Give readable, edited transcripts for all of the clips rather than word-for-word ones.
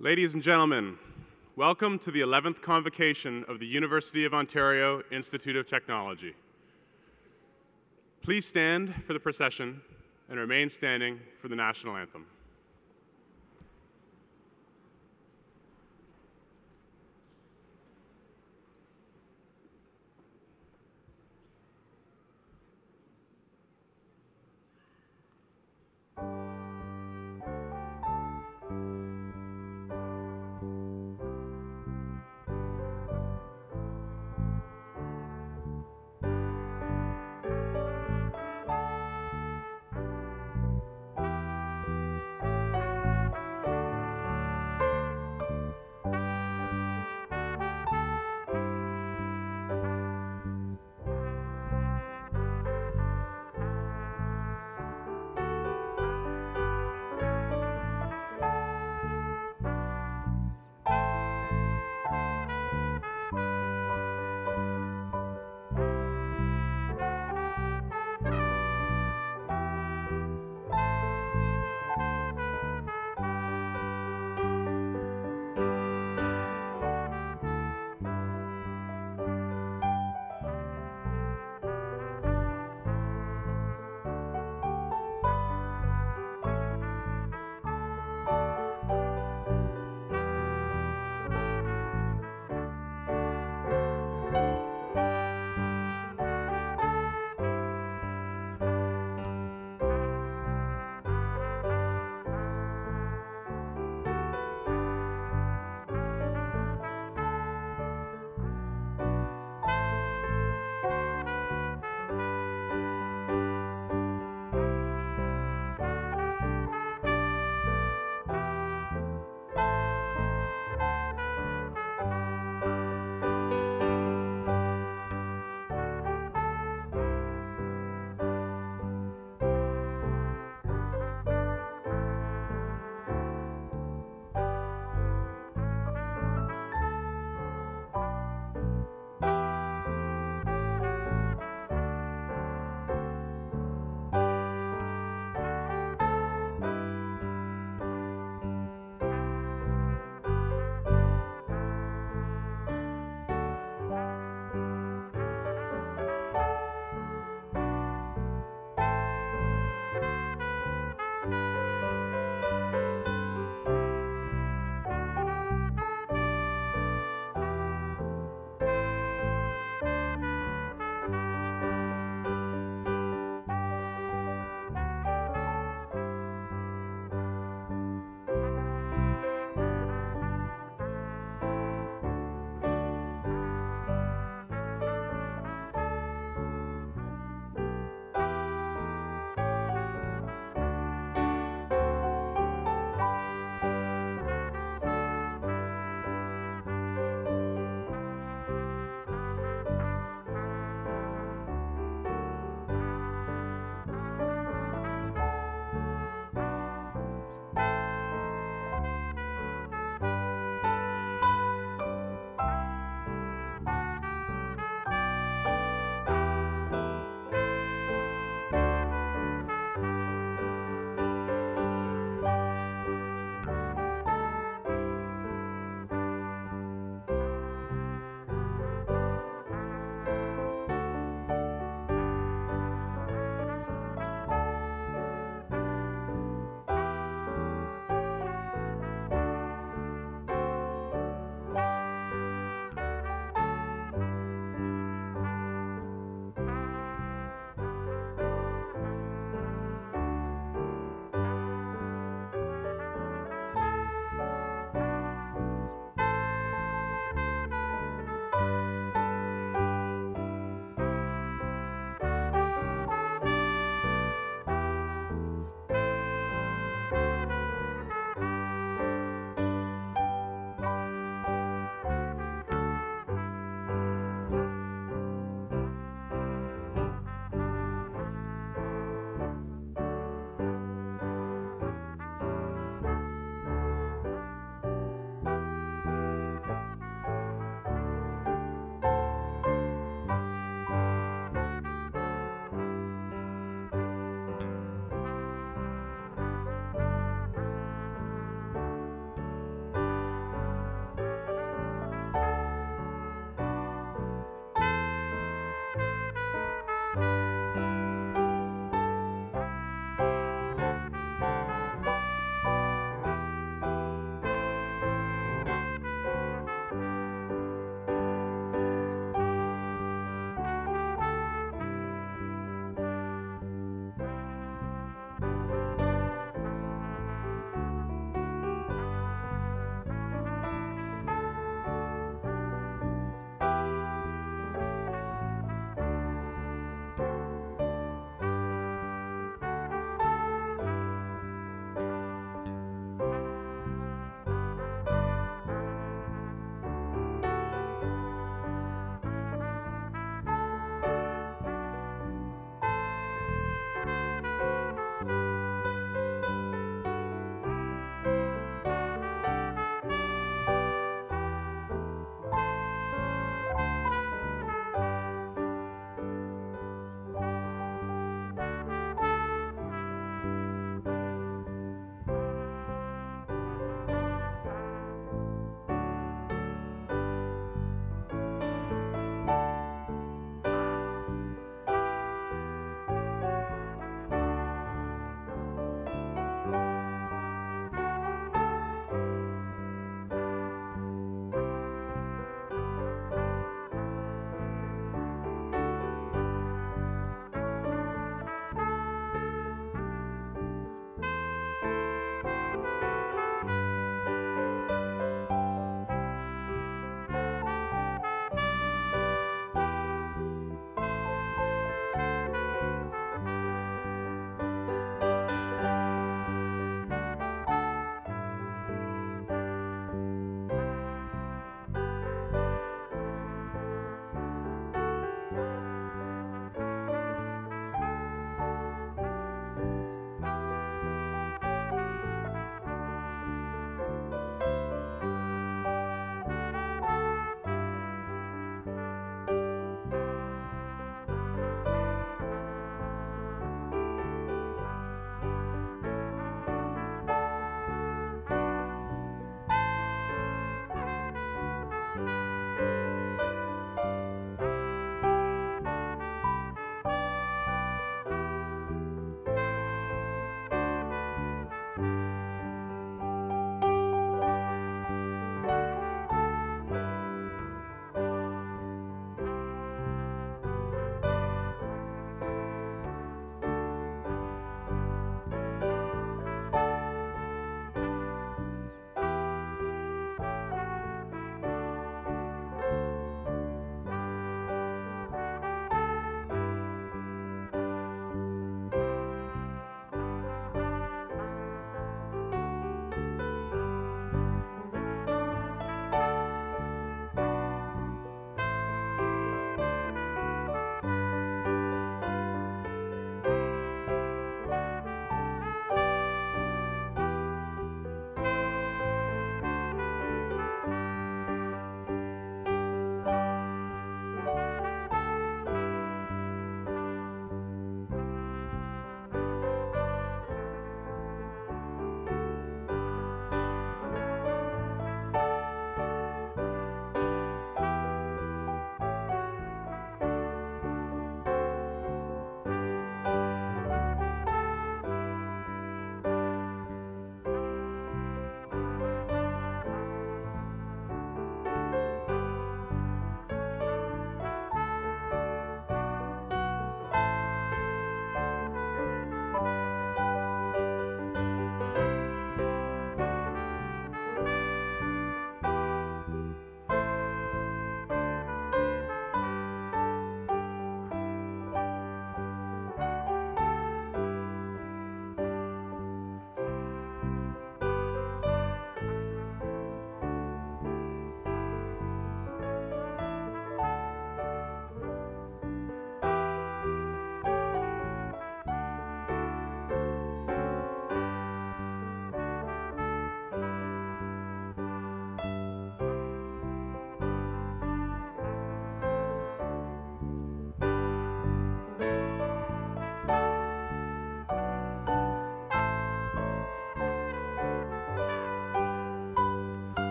Ladies and gentlemen, welcome to the 11th Convocation of the University of Ontario Institute of Technology. Please stand for the procession and remain standing for the national anthem.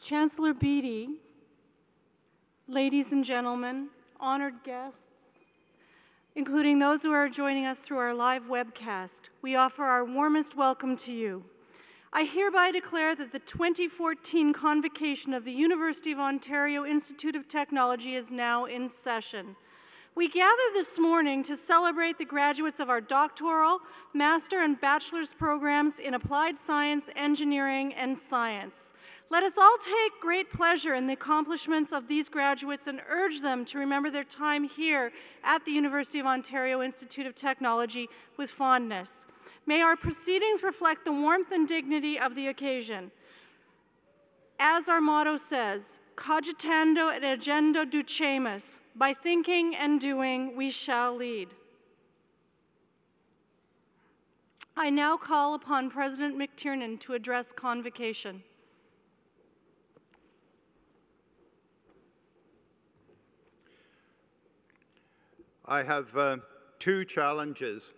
Chancellor Beatty, ladies and gentlemen, honored guests, including those who are joining us through our live webcast, we offer our warmest welcome to you. I hereby declare that the 2014 Convocation of the University of Ontario Institute of Technology is now in session. We gather this morning to celebrate the graduates of our doctoral, master, and bachelor's programs in applied science, engineering, and science. Let us all take great pleasure in the accomplishments of these graduates and urge them to remember their time here at the University of Ontario Institute of Technology with fondness. May our proceedings reflect the warmth and dignity of the occasion. As our motto says, cogitando et agendo ducemus, by thinking and doing we shall lead. I now call upon President McTiernan to address Convocation. I have two challenges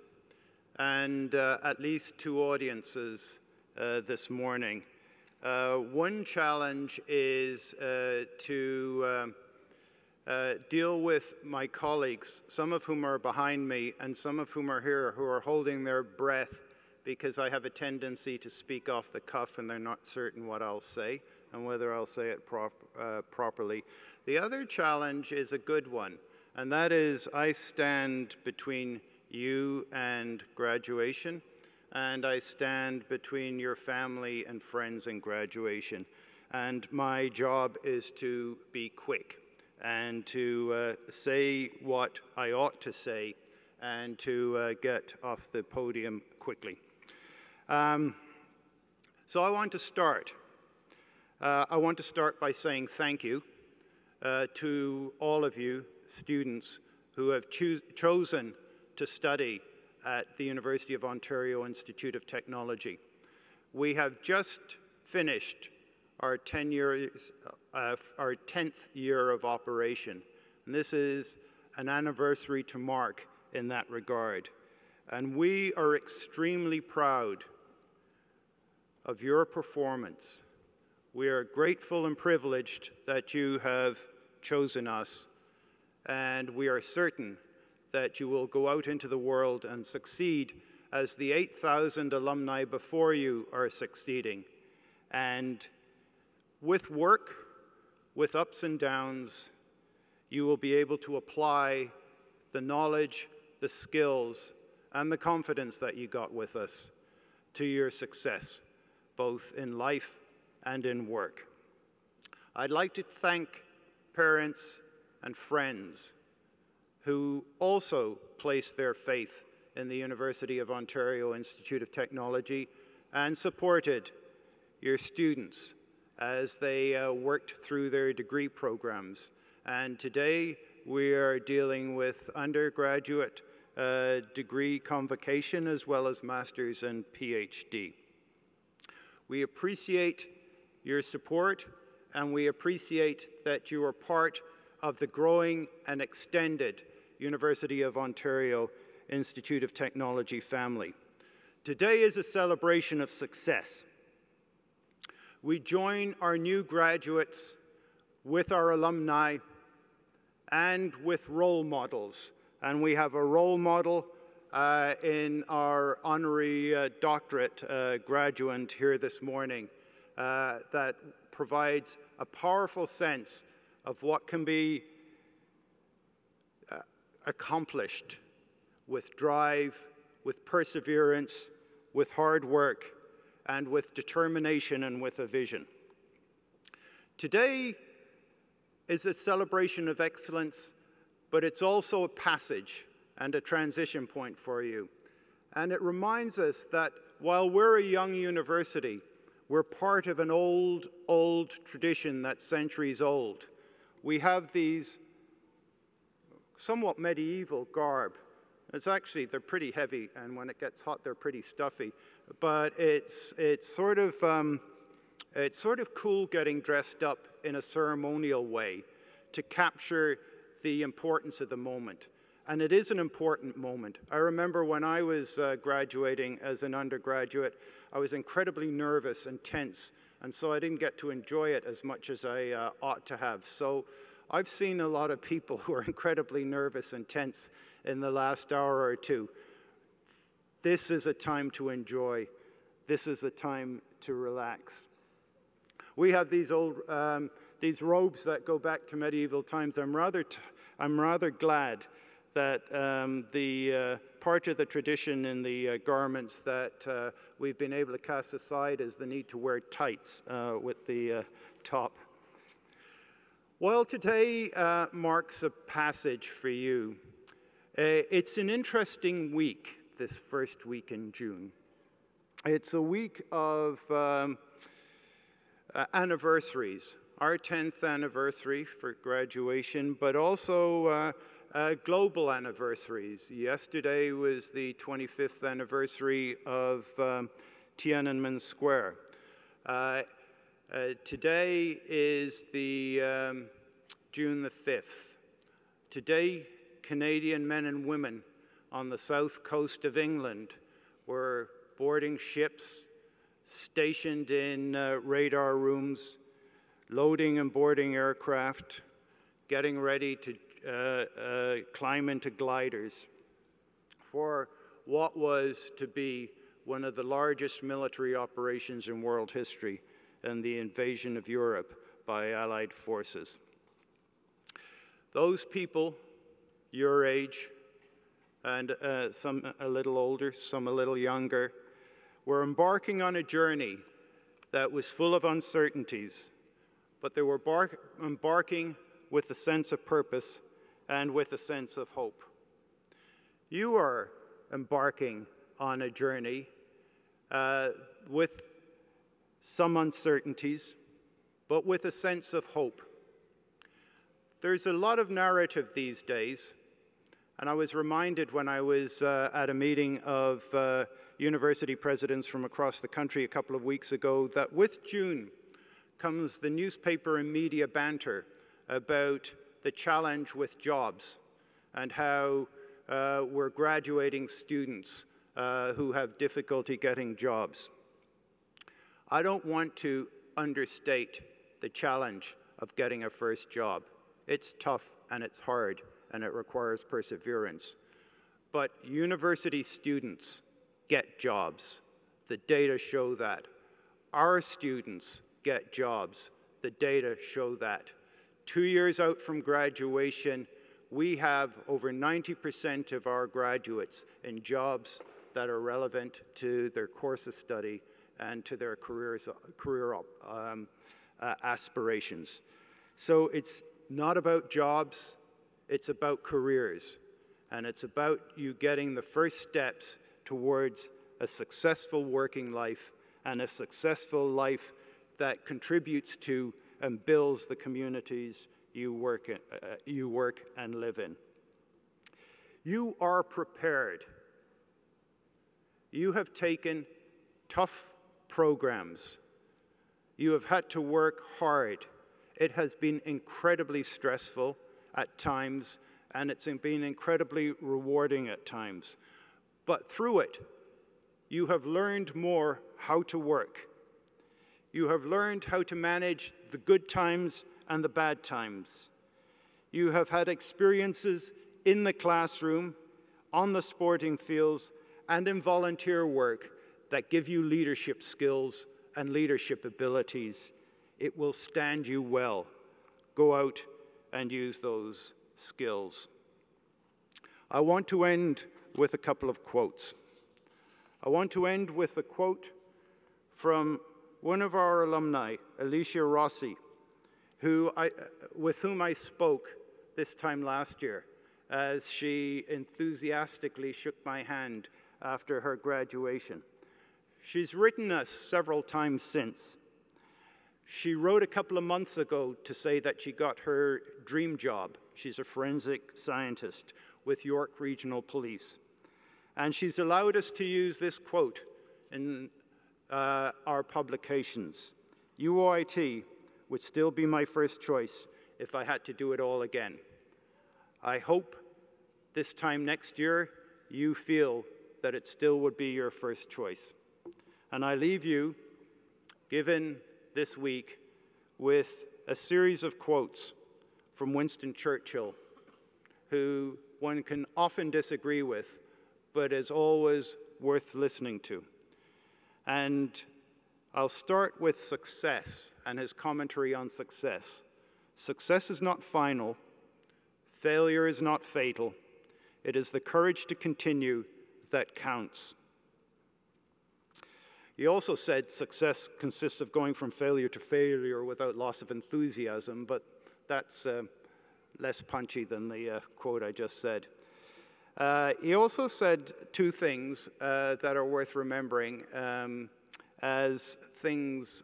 and at least two audiences this morning. One challenge is to deal with my colleagues, some of whom are behind me and some of whom are here, who are holding their breath because I have a tendency to speak off the cuff and they're not certain what I'll say and whether I'll say it properly. The other challenge is a good one, and that is I stand between you and graduation, and I stand between your family and friends and graduation. And my job is to be quick and to say what I ought to say and to get off the podium quickly. So I want to start. I want to start by saying thank you to all of you students who have chosen to study at the University of Ontario Institute of Technology. We have just finished our 10th year of operation, and this is an anniversary to mark in that regard. And we are extremely proud of your performance. We are grateful and privileged that you have chosen us, and we are certain that you will go out into the world and succeed as the 8,000 alumni before you are succeeding. And with work, with ups and downs, you will be able to apply the knowledge, the skills, and the confidence that you got with us to your success, both in life and in work. I'd like to thank parents and friends who also placed their faith in the University of Ontario Institute of Technology and supported your students as they worked through their degree programs. And today we are dealing with undergraduate degree convocation as well as master's and PhD. We appreciate your support, and we appreciate that you are part of the growing and extended University of Ontario Institute of Technology family. Today is a celebration of success. We join our new graduates with our alumni and with role models. And we have a role model in our honorary doctorate graduate here this morning that provides a powerful sense of what can be accomplished with drive, with perseverance, with hard work, and with determination and with a vision. Today is a celebration of excellence, but it's also a passage and a transition point for you. And it reminds us that while we're a young university, we're part of an old tradition that's centuries old. We have these somewhat medieval garb. They're pretty heavy, and when it gets hot, they're pretty stuffy. But it's sort of cool getting dressed up in a ceremonial way to capture the importance of the moment. And it is an important moment. I remember when I was graduating as an undergraduate, I was incredibly nervous and tense, and so I didn't get to enjoy it as much as I ought to have. So I've seen a lot of people who are incredibly nervous and tense in the last hour or two. This is a time to enjoy. This is a time to relax. We have these robes that go back to medieval times. I'm rather glad that the part of the tradition in the garments that we've been able to cast aside is the need to wear tights with the top. Well, today marks a passage for you. It's an interesting week, this first week in June. It's a week of anniversaries. Our 10th anniversary for graduation, but also global anniversaries. Yesterday was the 25th anniversary of Tiananmen Square. Today is the June the 5th. Today, Canadian men and women on the south coast of England were boarding ships, stationed in radar rooms, loading and boarding aircraft, getting ready to climb into gliders for what was to be one of the largest military operations in world history, and the invasion of Europe by Allied forces. Those people, your age, and some a little older, some a little younger, were embarking on a journey that was full of uncertainties, but they were embarking with a sense of purpose and with a sense of hope. You are embarking on a journey with some uncertainties, but with a sense of hope. There's a lot of narrative these days, and I was reminded when I was at a meeting of university presidents from across the country a couple of weeks ago that with June comes the newspaper and media banter about the challenge with jobs and how we're graduating students who have difficulty getting jobs. I don't want to understate the challenge of getting a first job. It's tough and it's hard and it requires perseverance. But university students get jobs. The data show that. Our students get jobs. The data show that. 2 years out from graduation, we have over 90% of our graduates in jobs that are relevant to their course of study and to their career aspirations. So it's not about jobs, it's about careers. And it's about you getting the first steps towards a successful working life and a successful life that contributes to and builds the communities you work and live in. You are prepared. You have taken tough programs. You have had to work hard. It has been incredibly stressful at times, and it's been incredibly rewarding at times. But through it, you have learned more how to work. You have learned how to manage the good times and the bad times. You have had experiences in the classroom, on the sporting fields, and in volunteer work that give you leadership skills and leadership abilities. It will stand you well. Go out and use those skills. I want to end with a couple of quotes. I want to end with a quote from one of our alumni, Alicia Rossi, with whom I spoke this time last year as she enthusiastically shook my hand after her graduation. She's written us several times since. She wrote a couple of months ago to say that she got her dream job. She's a forensic scientist with York Regional Police. And she's allowed us to use this quote in our publications. UoIT would still be my first choice if I had to do it all again. I hope this time next year, you feel that it still would be your first choice. And I leave you, given this week, with a series of quotes from Winston Churchill, who one can often disagree with, but is always worth listening to. And I'll start with success and his commentary on success. Success is not final. Failure is not fatal. It is the courage to continue that counts. He also said success consists of going from failure to failure without loss of enthusiasm, but that's less punchy than the quote I just said. He also said two things that are worth remembering, as things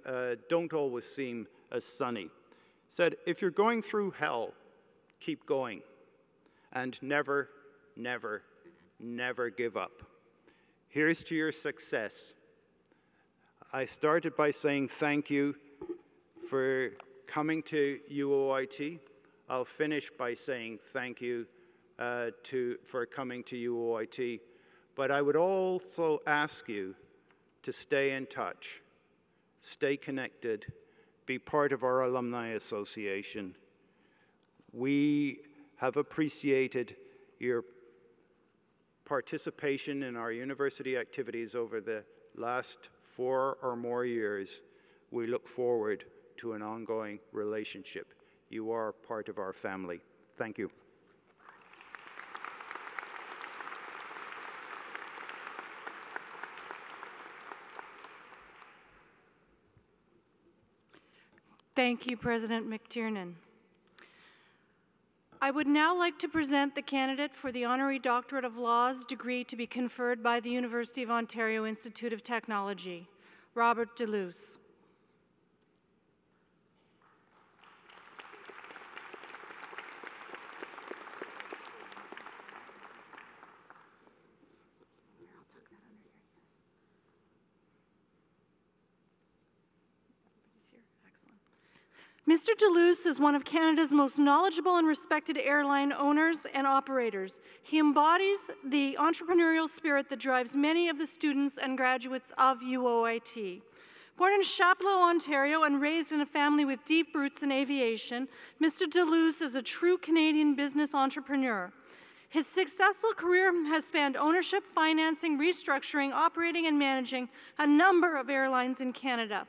don't always seem as sunny. He said, if you're going through hell, keep going, and never, never, never give up. Here's to your success. I started by saying thank you for coming to UOIT. I'll finish by saying thank you for coming to UOIT. But I would also ask you to stay in touch, stay connected, be part of our Alumni Association. We have appreciated your participation in our university activities over the last 4 or more years. We look forward to an ongoing relationship. You are part of our family. Thank you. Thank you, President McTiernan. I would now like to present the candidate for the Honorary Doctorate of Laws degree to be conferred by the University of Ontario Institute of Technology, Robert Deluce. Mr. Deluce is one of Canada's most knowledgeable and respected airline owners and operators. He embodies the entrepreneurial spirit that drives many of the students and graduates of UOIT. Born in Chapleau, Ontario, and raised in a family with deep roots in aviation, Mr. Deluce is a true Canadian business entrepreneur. His successful career has spanned ownership, financing, restructuring, operating, and managing a number of airlines in Canada.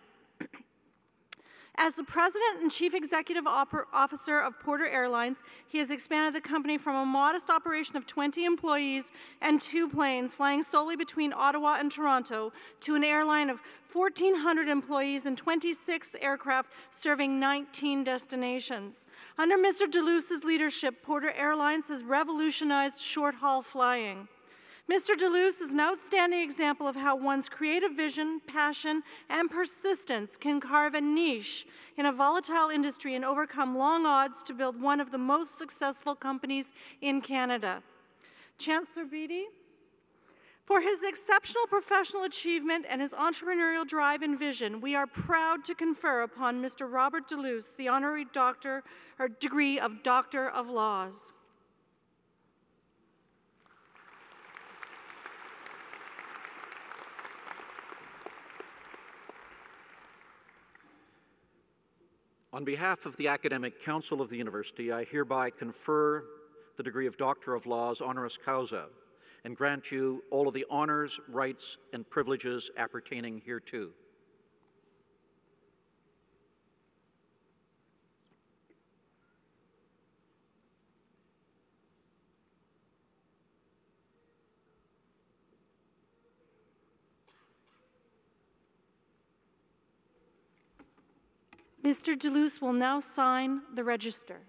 As the President and Chief Executive Officer of Porter Airlines, he has expanded the company from a modest operation of 20 employees and 2 planes flying solely between Ottawa and Toronto to an airline of 1,400 employees and 26 aircraft serving 19 destinations. Under Mr. Deluce's leadership, Porter Airlines has revolutionized short-haul flying. Mr. Deluce is an outstanding example of how one's creative vision, passion, and persistence can carve a niche in a volatile industry and overcome long odds to build one of the most successful companies in Canada. Chancellor Beattie, for his exceptional professional achievement and his entrepreneurial drive and vision, we are proud to confer upon Mr. Robert Deluce the honorary degree of Doctor of Laws. On behalf of the Academic Council of the University, I hereby confer the degree of Doctor of Laws honoris causa and grant you all of the honors, rights, and privileges appertaining hereto. Mr. Deluce will now sign the register.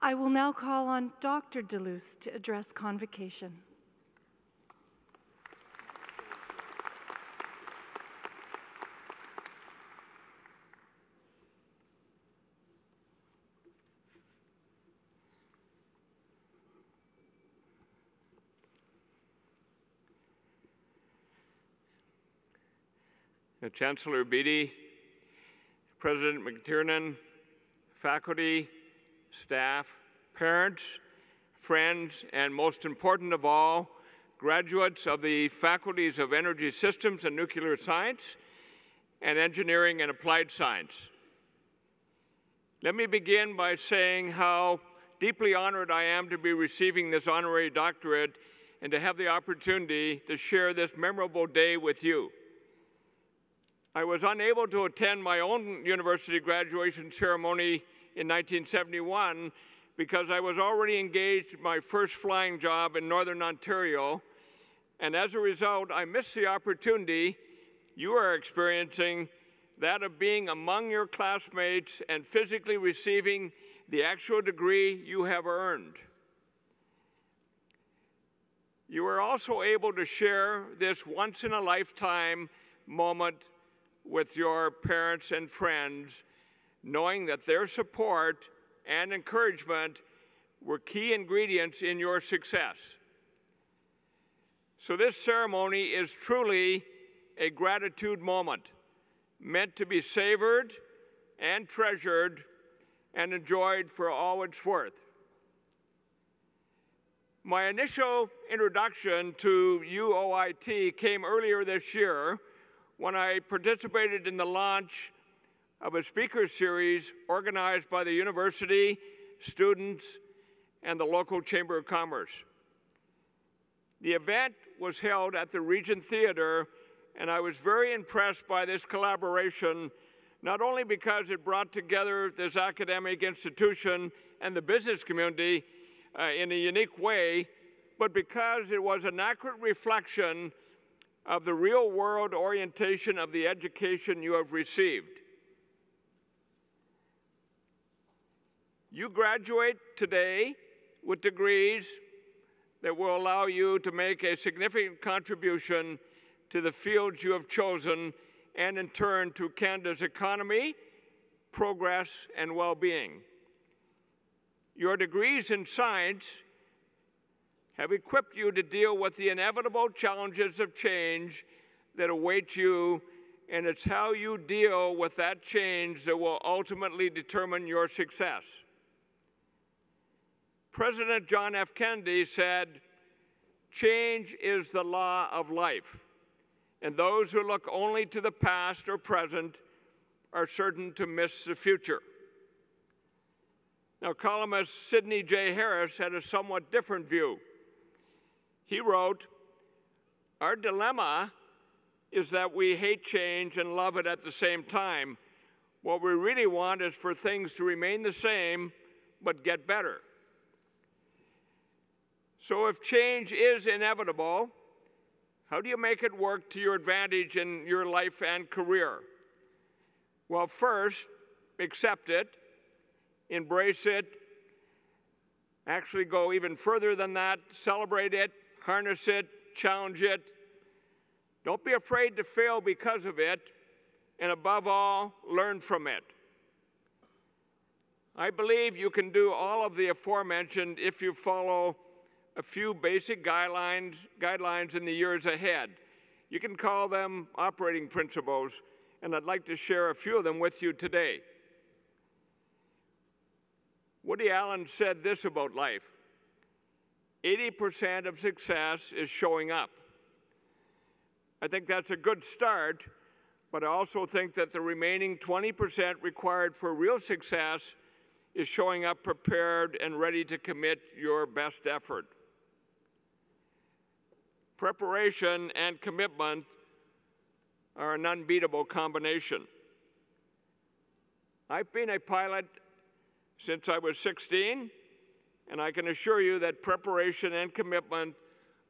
I will now call on Dr. Deluce to address Convocation. Chancellor Beatty, President McTiernan, faculty, staff, parents, friends, and most important of all, graduates of the faculties of Energy Systems and Nuclear Science and Engineering and Applied Science. Let me begin by saying how deeply honored I am to be receiving this honorary doctorate and to have the opportunity to share this memorable day with you. I was unable to attend my own university graduation ceremony in 1971 because I was already engaged in my first flying job in Northern Ontario, and as a result, I missed the opportunity you are experiencing, that of being among your classmates and physically receiving the actual degree you have earned. You are also able to share this once-in-a-lifetime moment with your parents and friends, knowing that their support and encouragement were key ingredients in your success. So this ceremony is truly a gratitude moment, meant to be savored and treasured and enjoyed for all it's worth. My initial introduction to uoit came earlier this year when I participated in the launch of a speaker series organized by the university, students, and the local Chamber of Commerce. The event was held at the Regent Theatre, and I was very impressed by this collaboration, not only because it brought together this academic institution and the business community in a unique way, but because it was an accurate reflection of the real-world orientation of the education you have received. You graduate today with degrees that will allow you to make a significant contribution to the fields you have chosen and, in turn, to Canada's economy, progress, and well-being. Your degrees in science have equipped you to deal with the inevitable challenges of change that await you, and it's how you deal with that change that will ultimately determine your success. President John F. Kennedy said, "Change is the law of life, and those who look only to the past or present are certain to miss the future." Now, columnist Sidney J. Harris had a somewhat different view. He wrote, "Our dilemma is that we hate change and love it at the same time. What we really want is for things to remain the same, but get better." So if change is inevitable, how do you make it work to your advantage in your life and career? Well, first, accept it, embrace it, actually go even further than that, celebrate it, harness it, challenge it. Don't be afraid to fail because of it, and above all, learn from it. I believe you can do all of the aforementioned if you follow a few basic guidelines in the years ahead. You can call them operating principles, and I'd like to share a few of them with you today. Woody Allen said this about life: 80% of success is showing up. I think that's a good start, but I also think that the remaining 20% required for real success is showing up prepared and ready to commit your best effort. Preparation and commitment are an unbeatable combination. I've been a pilot since I was 16, and I can assure you that preparation and commitment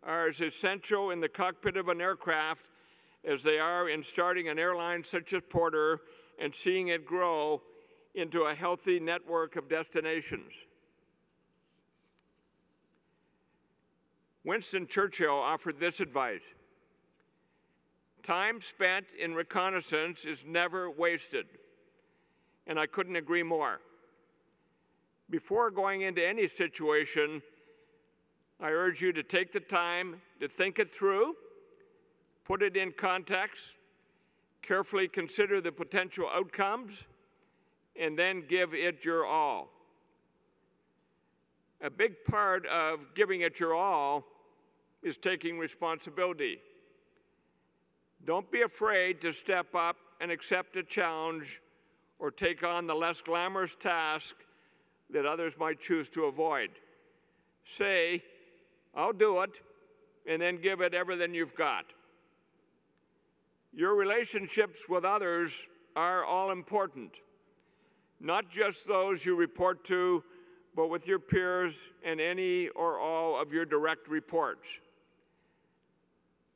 are as essential in the cockpit of an aircraft as they are in starting an airline such as Porter and seeing it grow into a healthy network of destinations. Winston Churchill offered this advice: time spent in reconnaissance is never wasted. And I couldn't agree more. Before going into any situation, I urge you to take the time to think it through, put it in context, carefully consider the potential outcomes, and then give it your all. A big part of giving it your all is taking responsibility. Don't be afraid to step up and accept a challenge or take on the less glamorous task that others might choose to avoid. Say, I'll do it, and then give it everything you've got. Your relationships with others are all important, not just those you report to, but with your peers and any or all of your direct reports.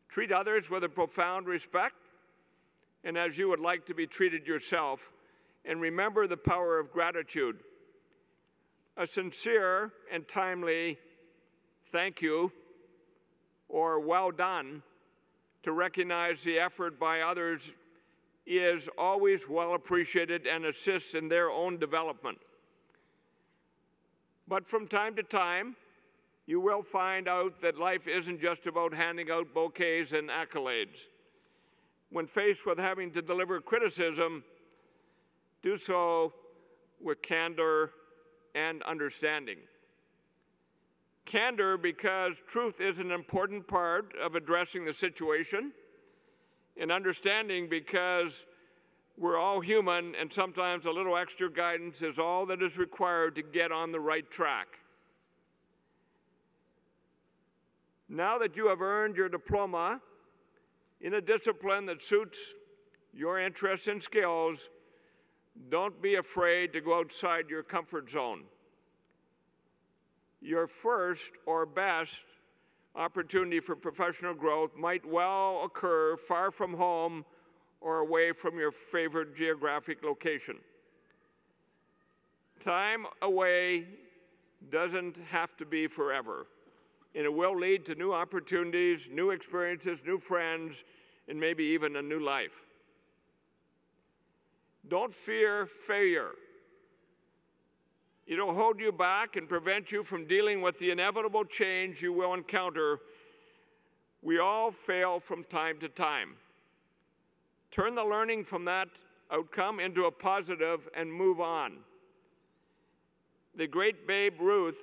Treat others with a profound respect and as you would like to be treated yourself, and remember the power of gratitude. A sincere and timely thank you or well done to recognize the effort by others is always well appreciated and assists in their own development. But from time to time, you will find out that life isn't just about handing out bouquets and accolades. When faced with having to deliver criticism, do so with candor and understanding. Candor because truth is an important part of addressing the situation, and understanding because we're all human and sometimes a little extra guidance is all that is required to get on the right track. Now that you have earned your diploma in a discipline that suits your interests and skills, don't be afraid to go outside your comfort zone. Your first or best opportunity for professional growth might well occur far from home or away from your favorite geographic location. Time away doesn't have to be forever, and it will lead to new opportunities, new experiences, new friends, and maybe even a new life. Don't fear failure. It'll hold you back and prevent you from dealing with the inevitable change you will encounter. We all fail from time to time. Turn the learning from that outcome into a positive and move on. The great Babe Ruth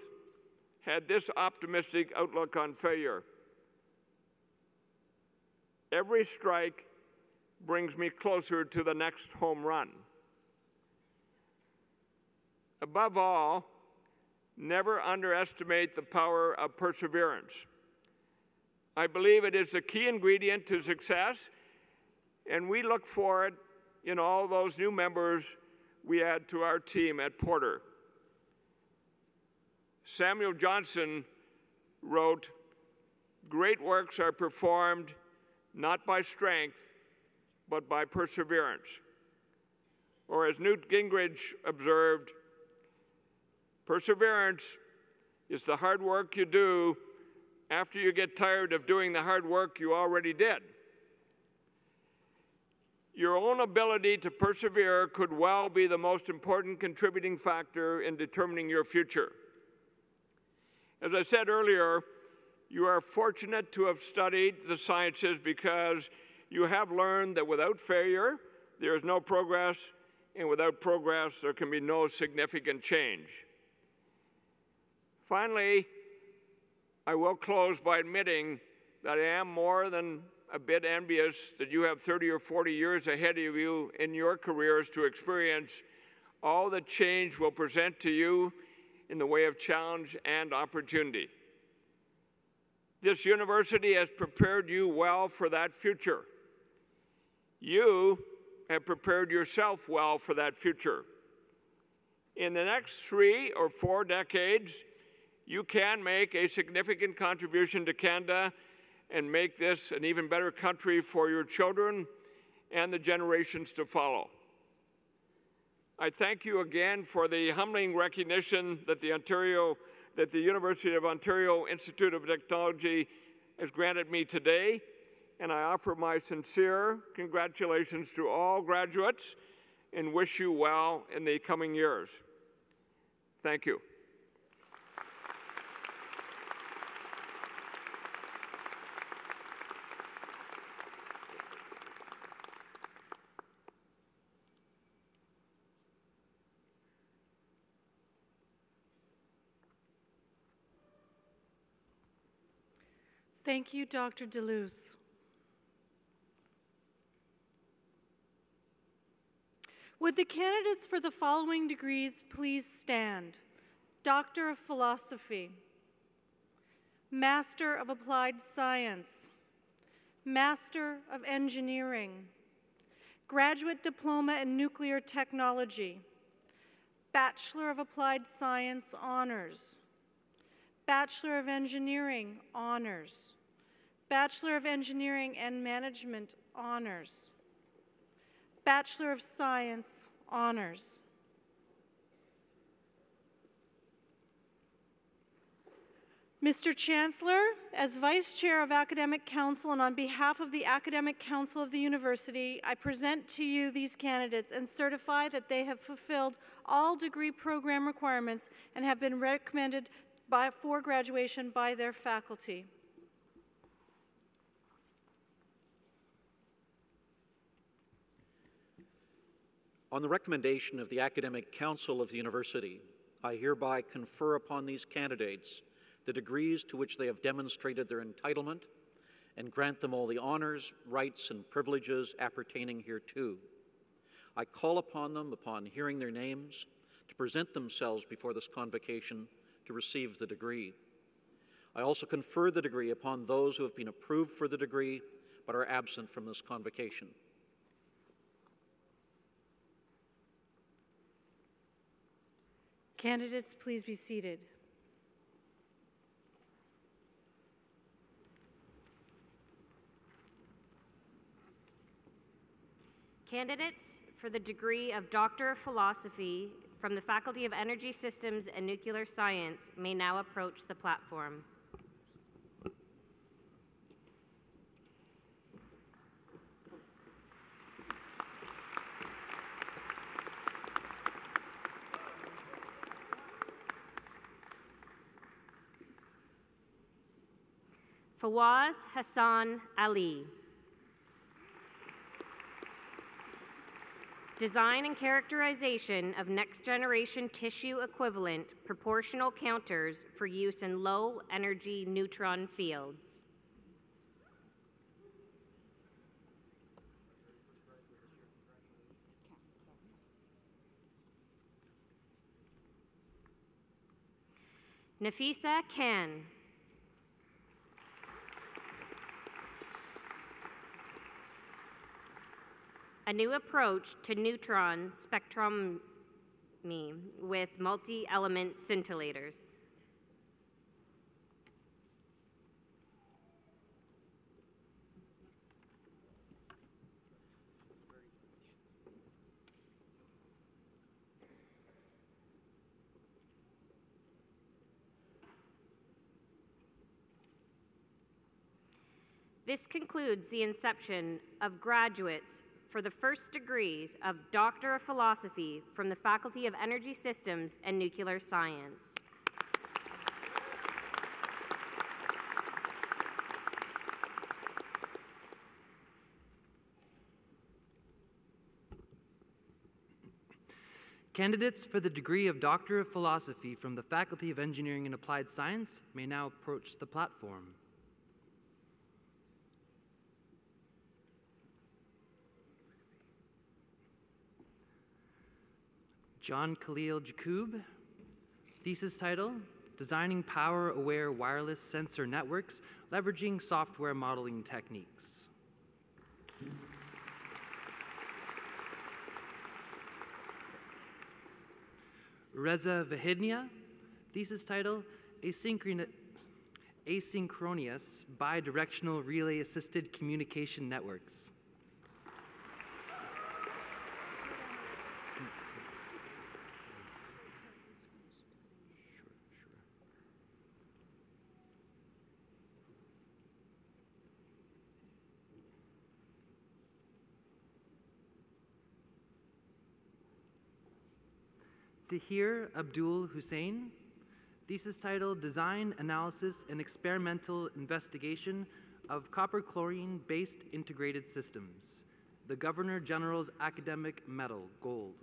had this optimistic outlook on failure. Every strike brings me closer to the next home run. Above all, never underestimate the power of perseverance. I believe it is the key ingredient to success, and we look for it in all those new members we add to our team at Porter. Samuel Johnson wrote, "Great works are performed not by strength, but by perseverance." Or as Newt Gingrich observed, perseverance is the hard work you do after you get tired of doing the hard work you already did. Your own ability to persevere could well be the most important contributing factor in determining your future. As I said earlier, you are fortunate to have studied the sciences because you have learned that without failure, there is no progress, and without progress, there can be no significant change. Finally, I will close by admitting that I am more than a bit envious that you have 30 or 40 years ahead of you in your careers to experience all that change will present to you in the way of challenge and opportunity. This university has prepared you well for that future. You have prepared yourself well for that future. In the next 3 or 4 decades, you can make a significant contribution to Canada and make this an even better country for your children and the generations to follow. I thank you again for the humbling recognition that the Ontario that the University of Ontario Institute of Technology has granted me today, and I offer my sincere congratulations to all graduates and wish you well in the coming years. Thank you. Thank you, Dr. Deluce. Would the candidates for the following degrees please stand? Doctor of Philosophy, Master of Applied Science, Master of Engineering, Graduate Diploma in Nuclear Technology, Bachelor of Applied Science Honors, Bachelor of Engineering Honors, Bachelor of Engineering and Management Honors, Bachelor of Science Honors. Mr. Chancellor, as Vice Chair of Academic Council and on behalf of the Academic Council of the University, I present to you these candidates and certify that they have fulfilled all degree program requirements and have been recommended for graduation by their faculty. On the recommendation of the Academic Council of the University, I hereby confer upon these candidates the degrees to which they have demonstrated their entitlement and grant them all the honors, rights, and privileges appertaining hereto. I call upon them, upon hearing their names, to present themselves before this convocation to receive the degree. I also confer the degree upon those who have been approved for the degree but are absent from this convocation. Candidates, please be seated. Candidates for the degree of Doctor of Philosophy from the Faculty of Energy Systems and Nuclear Science may now approach the platform. Fawaz Hassan Ali. Design and characterization of next-generation tissue equivalent proportional counters for use in low-energy neutron fields. Nafisa Khan. A new approach to neutron spectrometry with multi-element scintillators. This concludes the inception of graduates for the first degrees of Doctor of Philosophy from the Faculty of Energy Systems and Nuclear Science. Candidates for the degree of Doctor of Philosophy from the Faculty of Engineering and Applied Science may now approach the platform. John Khalil Jacob, thesis title, Designing Power-Aware Wireless Sensor Networks, Leveraging Software Modeling Techniques. Reza Vahidnia, thesis title, Asynchronous Bidirectional Relay-Assisted Communication Networks. Tahir Abdul Hussein, thesis title, Design, Analysis, and Experimental Investigation of Copper Chlorine-Based Integrated Systems. The Governor General's Academic Medal, Gold.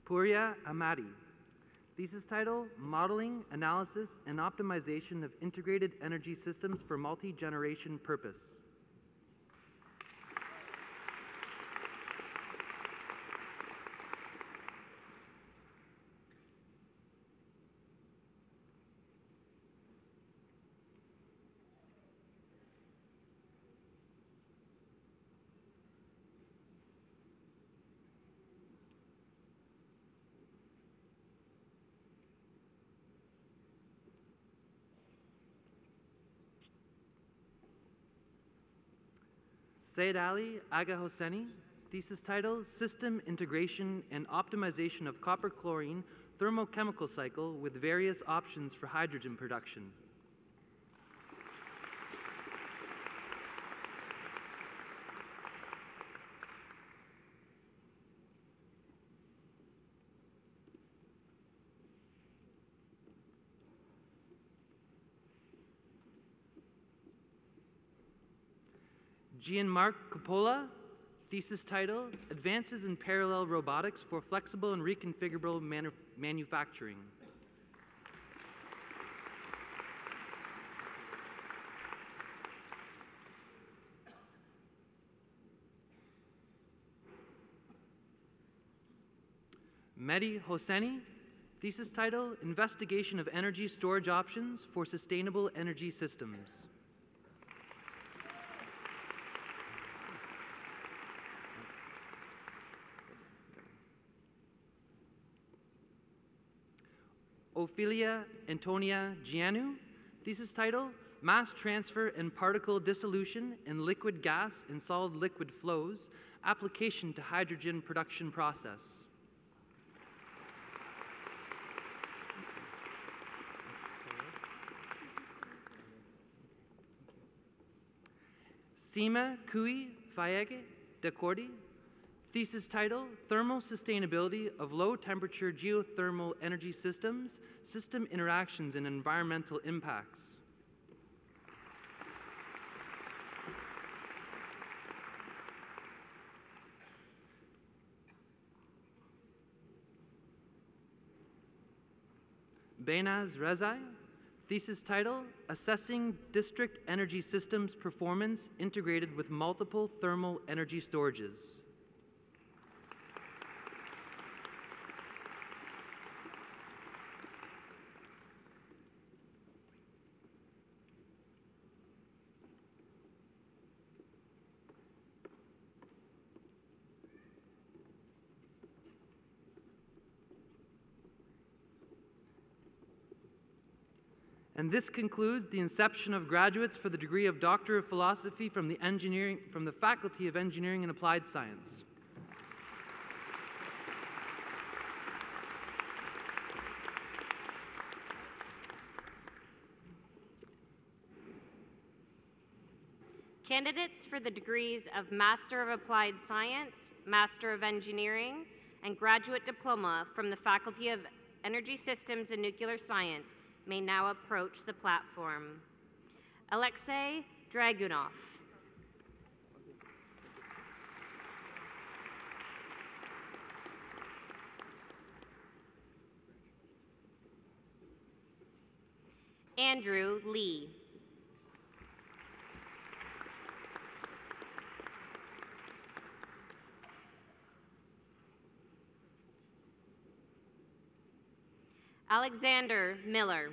Purya Amadi, thesis title, Modeling, Analysis, and Optimization of Integrated Energy Systems for Multi-Generation Purpose. Said Ali Aga Hosseini, thesis title, System Integration and Optimization of Copper Chlorine Thermochemical Cycle with Various Options for Hydrogen Production. Gianmarc Coppola, thesis title, Advances in Parallel Robotics for Flexible and Reconfigurable Manufacturing. Mehdi Hosseini, thesis title, Investigation of Energy Storage Options for Sustainable Energy Systems. Ophelia Antonia Gianu, thesis title, Mass Transfer and Particle Dissolution in Liquid Gas and Solid Liquid Flows, Application to Hydrogen Production Process. Seema Kui Fayege Decordi, thesis title, Thermal Sustainability of Low-Temperature Geothermal Energy Systems, System Interactions and Environmental Impacts. Behnaz Rezai, thesis title, Assessing District Energy Systems Performance Integrated with Multiple Thermal Energy Storages. And this concludes the inception of graduates for the degree of Doctor of Philosophy from the Faculty of Engineering and Applied Science. Candidates for the degrees of Master of Applied Science, Master of Engineering, and Graduate Diploma from the Faculty of Energy Systems and Nuclear Science may now approach the platform. Alexei Dragunov. Andrew Lee. Alexander Miller.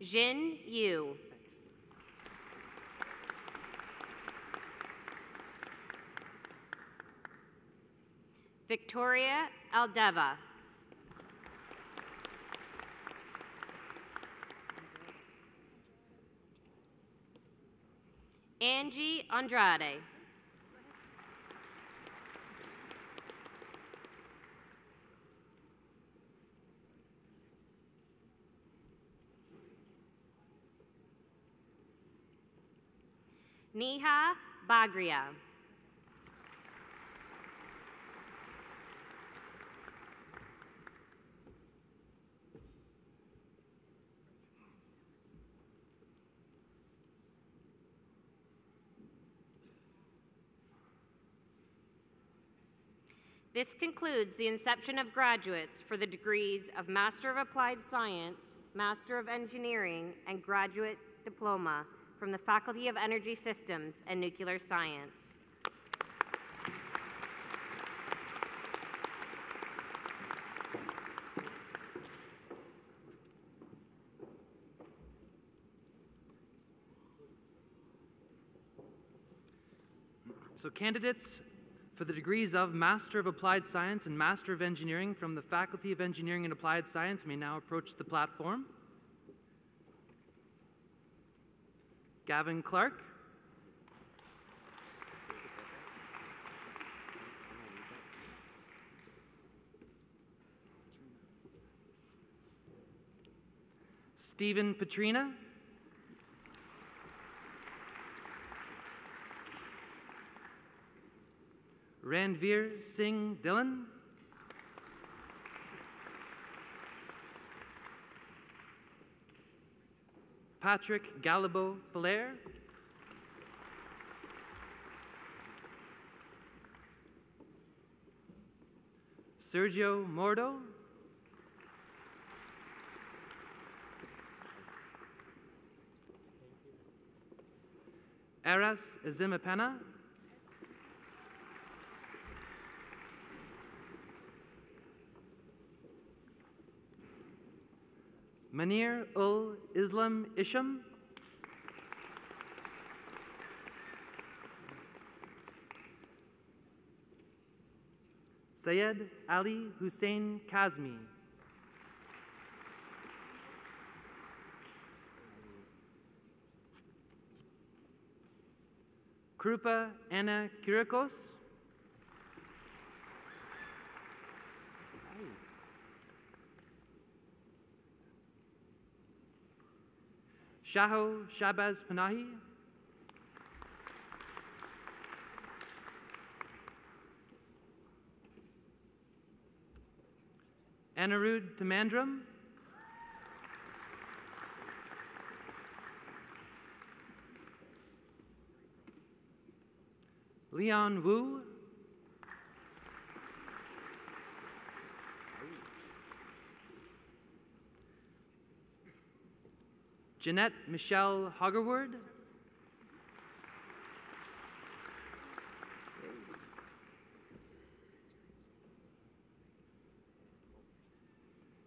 Jin Yu. Victoria Aldeva. Angie Andrade. Neha Bagria. This concludes the inception of graduates for the degrees of Master of Applied Science, Master of Engineering, and Graduate Diploma from the Faculty of Energy Systems and Nuclear Science. So candidates for the degrees of Master of Applied Science and Master of Engineering from the Faculty of Engineering and Applied Science may now approach the platform. Gavin Clark. Stephen Petrina. Ranveer Singh Dillon. Patrick Gallibo Pelaire. Sergio Mordo. Aras Azimapena. Manir ul Islam Isham. Syed Ali Hussein Kazmi. Krupa Anna Kirikos. Shaho Shabaz Panahi. Anirudh Tamandram. Leon Wu. Jeanette Michelle Hoggerward.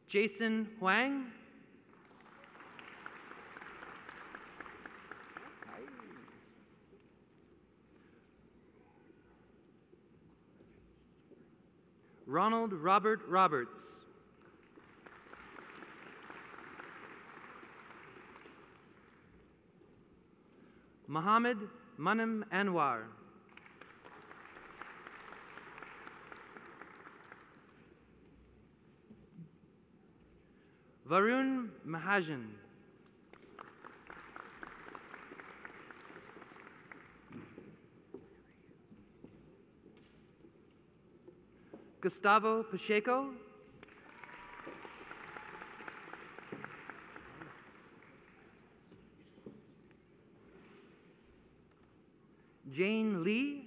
Jason Huang. Ronald Robert Roberts. Mohammed Manem Anwar. Varun Mahajan. Gustavo Pacheco. Jane Lee.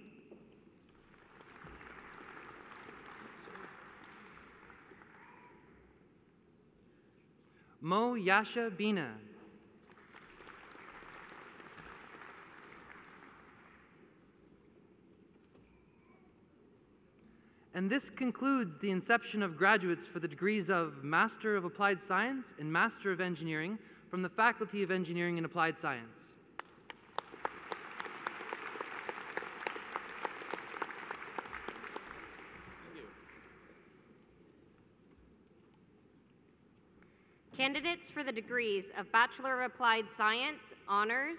Mo Yasha Bina. And this concludes the inception of graduates for the degrees of Master of Applied Science and Master of Engineering from the Faculty of Engineering and Applied Science. Candidates for the degrees of Bachelor of Applied Science, Honors,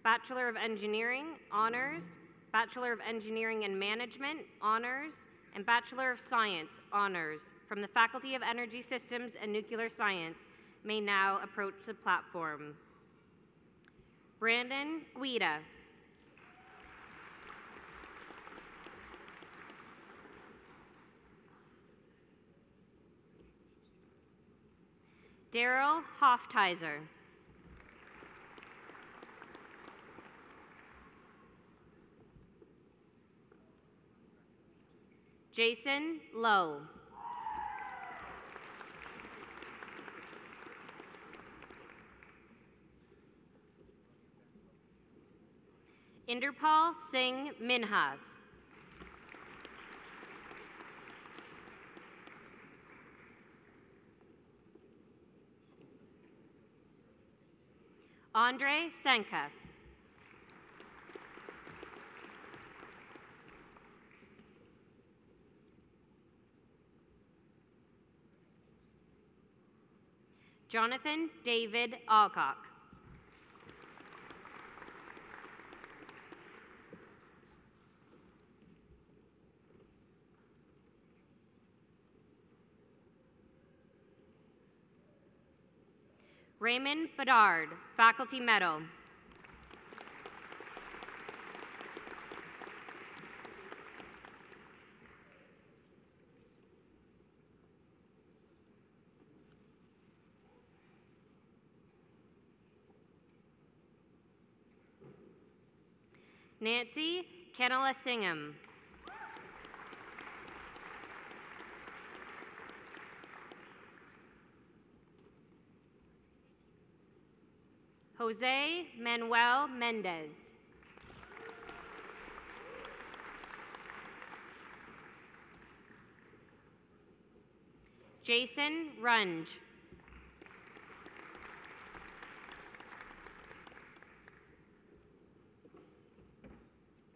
Bachelor of Engineering, Honors, Bachelor of Engineering and Management, Honors, and Bachelor of Science, Honors, from the Faculty of Energy Systems and Nuclear Science may now approach the platform. Brandon Guida. Daryl Hoftizer. Jason Lowe. Inderpal Singh Minhas. Andre Senka. Jonathan David Alcock. Raymond Bedard, Faculty Medal. Nancy Kanala Singham. Jose Manuel Mendez. Jason Runge.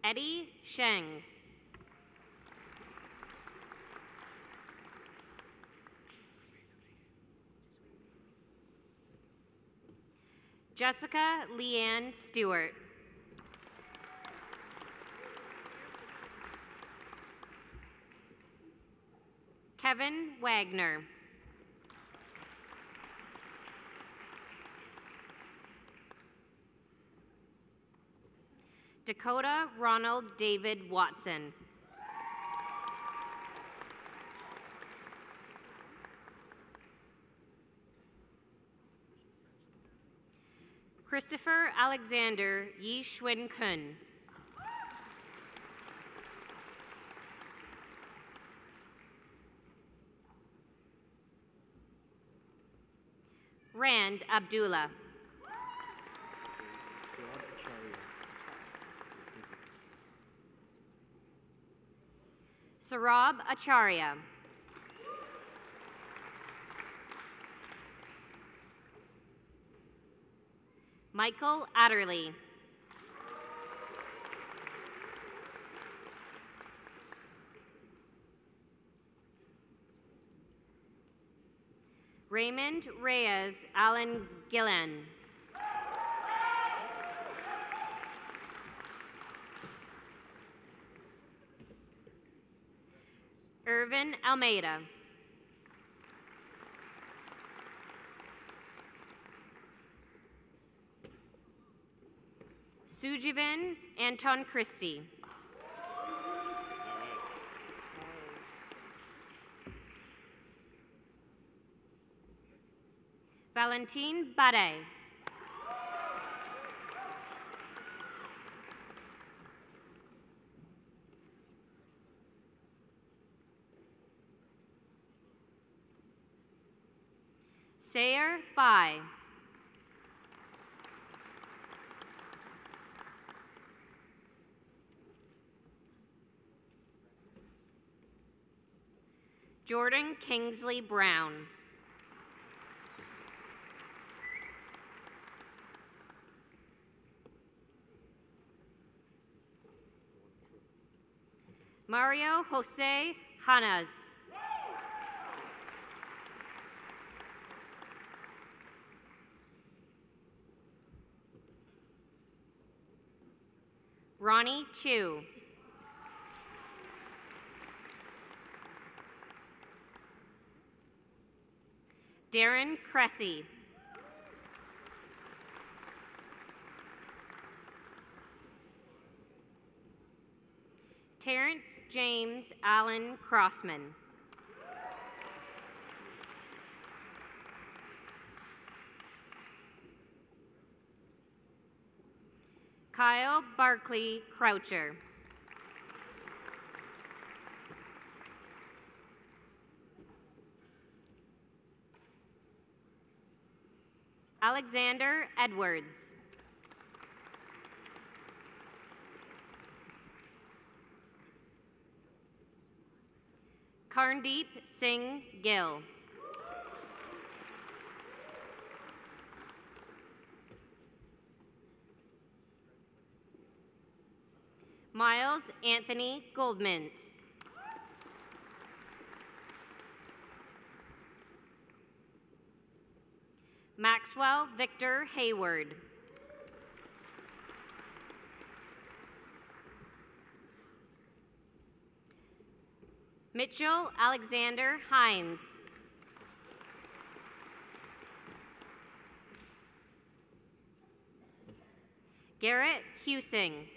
Eddie Sheng. Jessica Leanne Stewart. Kevin Wagner. Dakota Ronald David Watson. Christopher Alexander Yi Shwin Kun. Rand Abdullah. Sarab Acharya. Michael Adderley. Raymond Reyes Allen Gillen. Irvin Almeida. Sujivan Anton Christie. Valentine Bade. Sayer Bai. Jordan Kingsley Brown. Mario Jose Hanaz. Ronnie Chu. Darren Cressy. Terrence James Allen Crossman. Kyle Barkley Croucher. Alexander Edwards. Karndeep Singh Gill. Miles Anthony Goldmintz. Maxwell Victor Hayward. Mitchell Alexander Hines. Garrett Husing.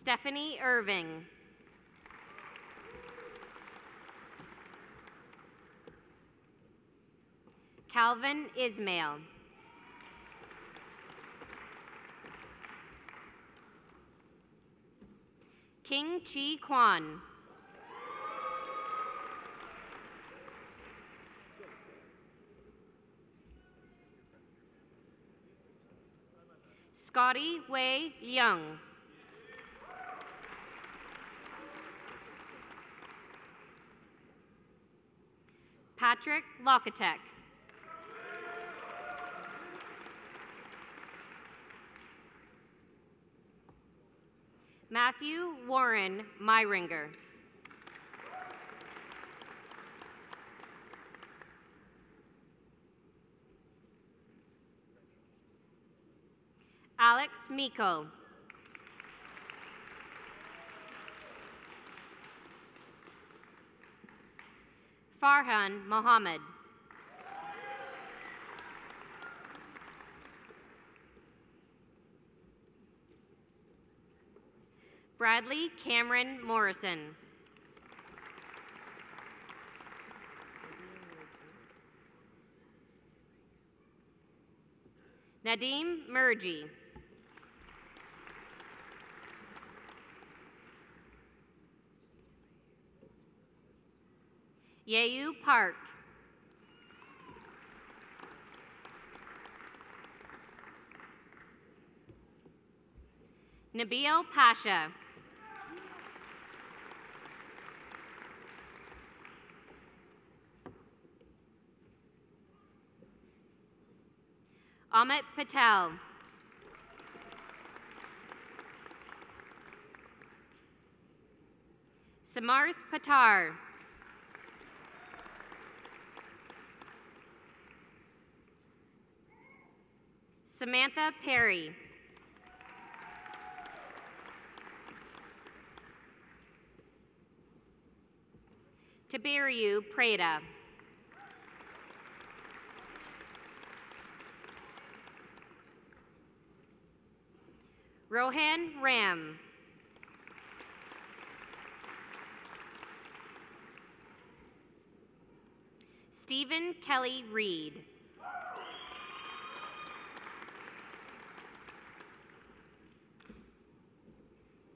Stephanie Irving. Calvin Ismail. King Chi Kwan. Scotty Wei Young. Patrick Lokatek. Matthew Warren Myringer. Alex Miko. Farhan Mohammed. Bradley Cameron Morrison. Nadim Murji. Yehu Park. Nabil Pasha. Amit Patel. Samarth Patar. Samantha Perry. Tiberiu Prada. Rohan Ram. Stephen Kelly Reed.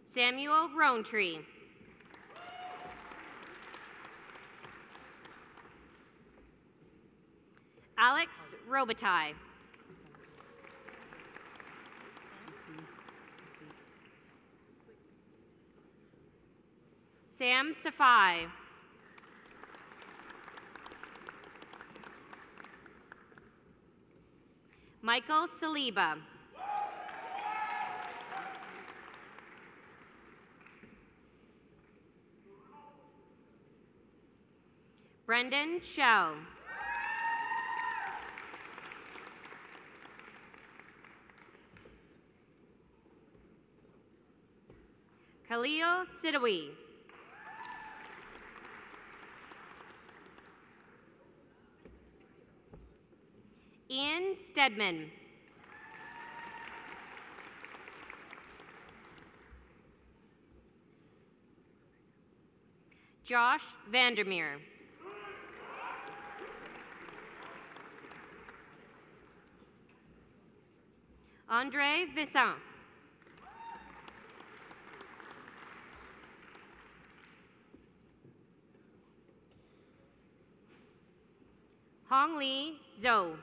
Samuel Rowntree. Alex Robitaille. Sam Safai. Michael Saliba. Brendan Shell. Khalil Sidawi. Ian Stedman. Josh Vandermeer. Andre Vincent. Hong Lee Zhou.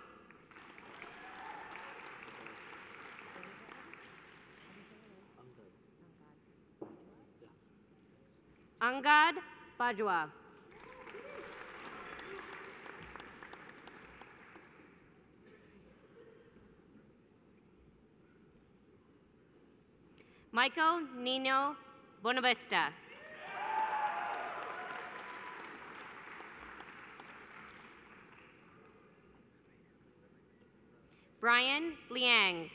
Angad Bajwa. Michael Nino Bonavista. Brian Liang.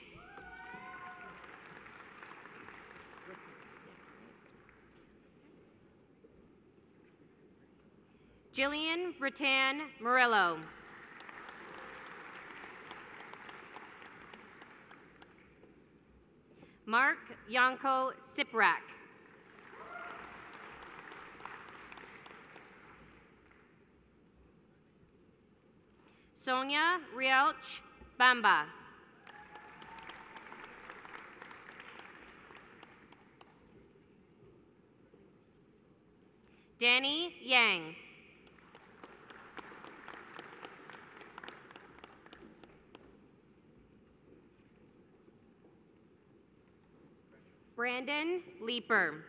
Jillian Rattan Murillo. Mark Yanko Siprak. Sonia Rielch Bamba. Danny Yang. Brandon Leeper.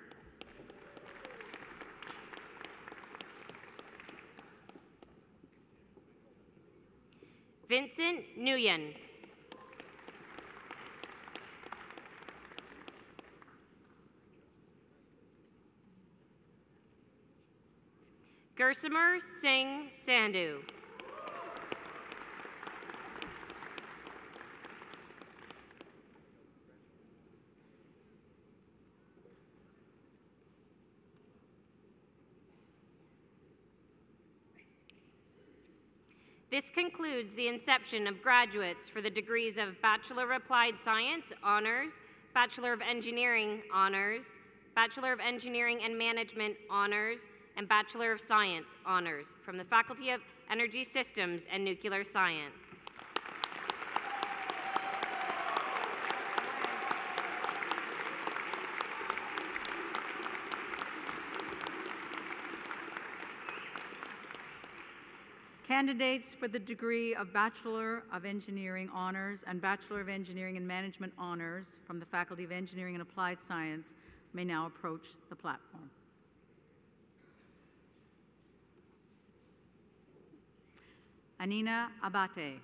Vincent Nguyen. Gursimer Singh Sandhu. This concludes the inception of graduates for the degrees of Bachelor of Applied Science, Honors, Bachelor of Engineering, Honors, Bachelor of Engineering and Management, Honors, and Bachelor of Science, Honors from the Faculty of Energy Systems and Nuclear Science. Candidates for the degree of Bachelor of Engineering Honors and Bachelor of Engineering and Management Honors from the Faculty of Engineering and Applied Science may now approach the platform. Anina Abate.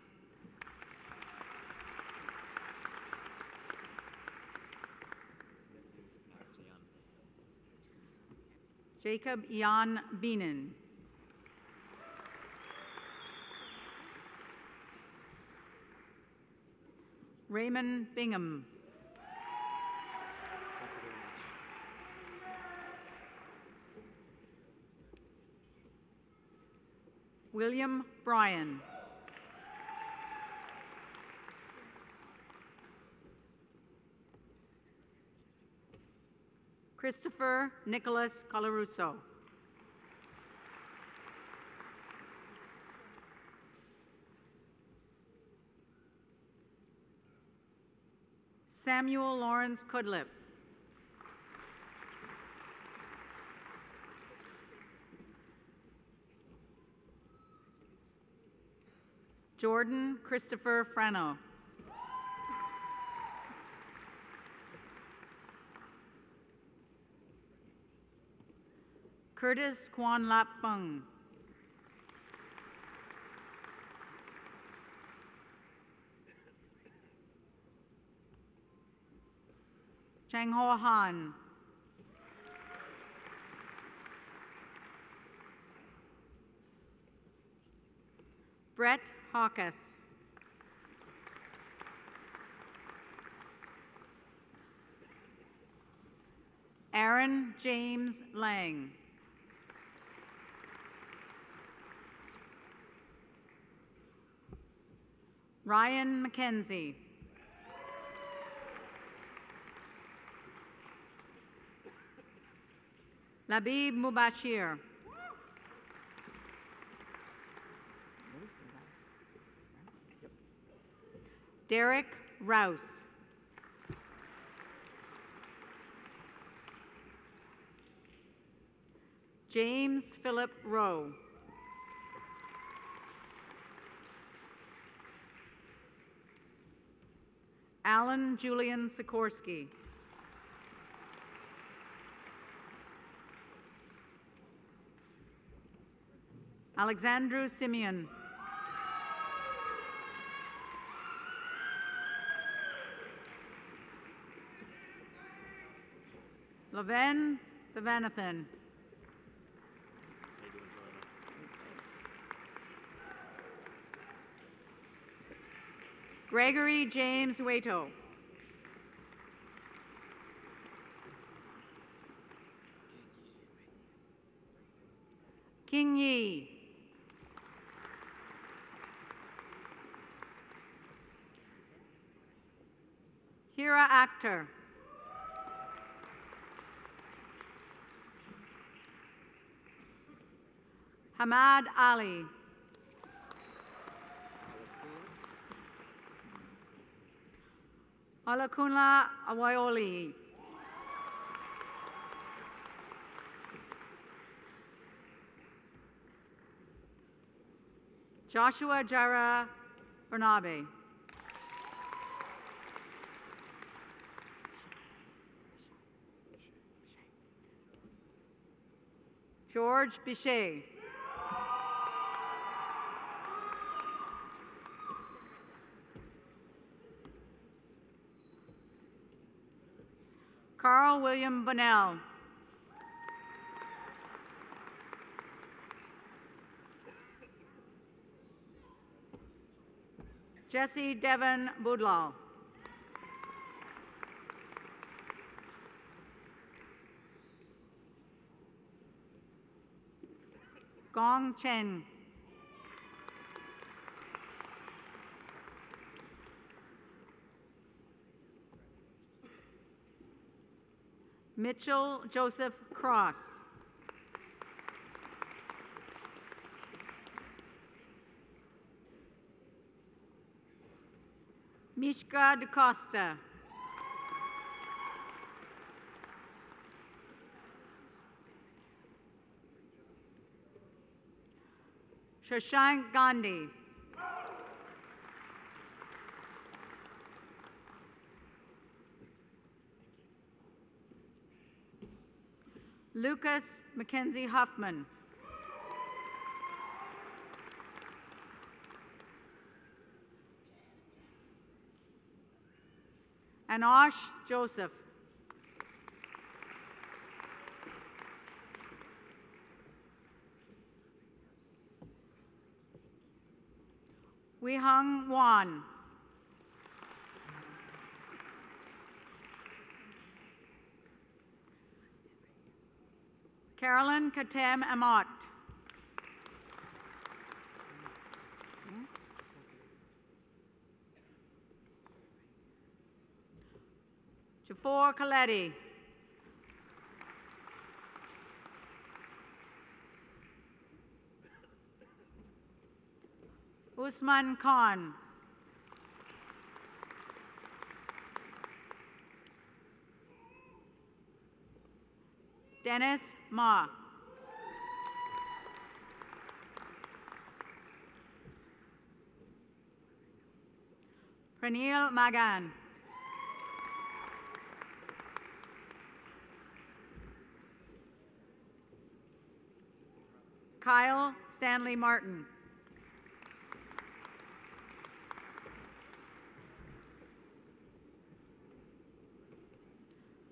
Jacob Ian Beenan. Raymond Bingham. William Bryan. Christopher Nicholas Colarusso. Samuel Lawrence Kudlip. Jordan Christopher Frano. Curtis Kwan Lap Fung. Chang Ho Han. Brett Hawkes. Aaron Aaron James Lang. Ryan McKenzie. Labib Mubashir. Derek Rouse. James Philip Rowe. Alan Julian Sikorsky. Alexandru Simeon. Leven Devanathan. Gregory James Waito. King Yi. Hira Akhtar. Hamad Ali. Olakunla Awaioli. Joshua Jara Bernabe. George Bichet. Carl William Bonnell. Jesse Devon Budlaw. Gong Chen. Mitchell Joseph Cross. Mishka DaCosta. Shashank Gandhi. Lucas Mackenzie Huffman. Anosh Joseph. Weihang Wan. Carolyn Katem Amat. Jafor Khaledi. Usman Khan. Dennis Ma. Pranil Magan. Kyle Stanley Martin.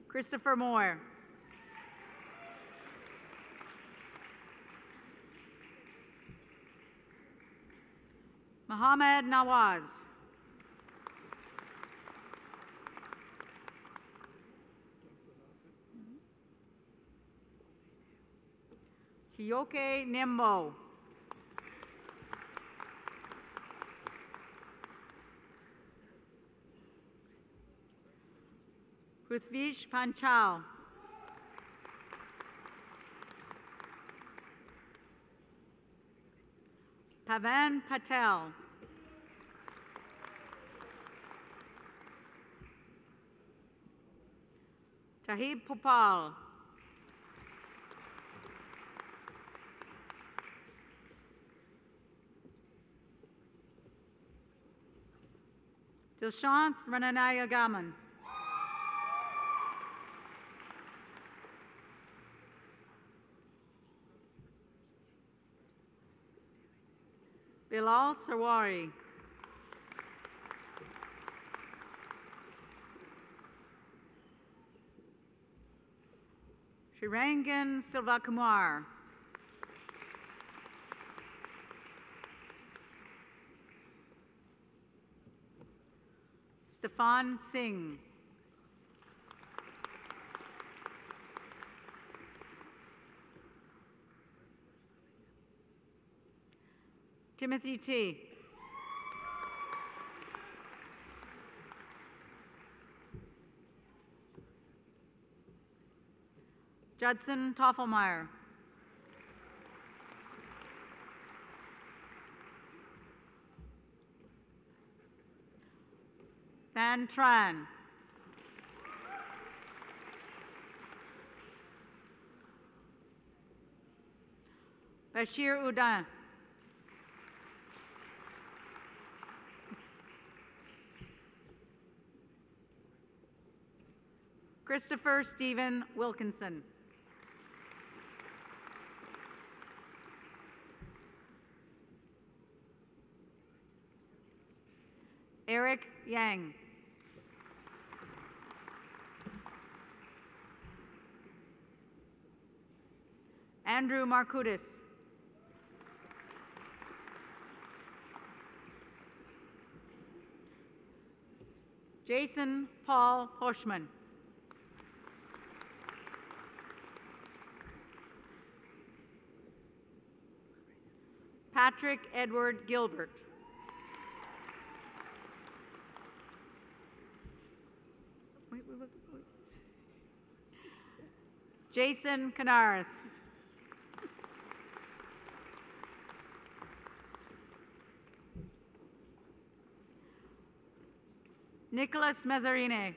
Christopher Moore. Mohammed Nawaz. Kiyoke Nimbo. Prithvish Panchal. Pavan Patel. Tahib Popal. Dilshant Rananaya Gaman. Bilal Sarwari. Shirangan Silvakumar. Stefan Singh. Timothy T. Judson Toffelmeyer. Van Tran. Bashir Udan. Christopher Stephen Wilkinson. Eric Yang. Andrew Markudis. Jason Paul Hoshman. Patrick Edward Gilbert. Wait. Jason Canaris. Nicholas Mazzarine.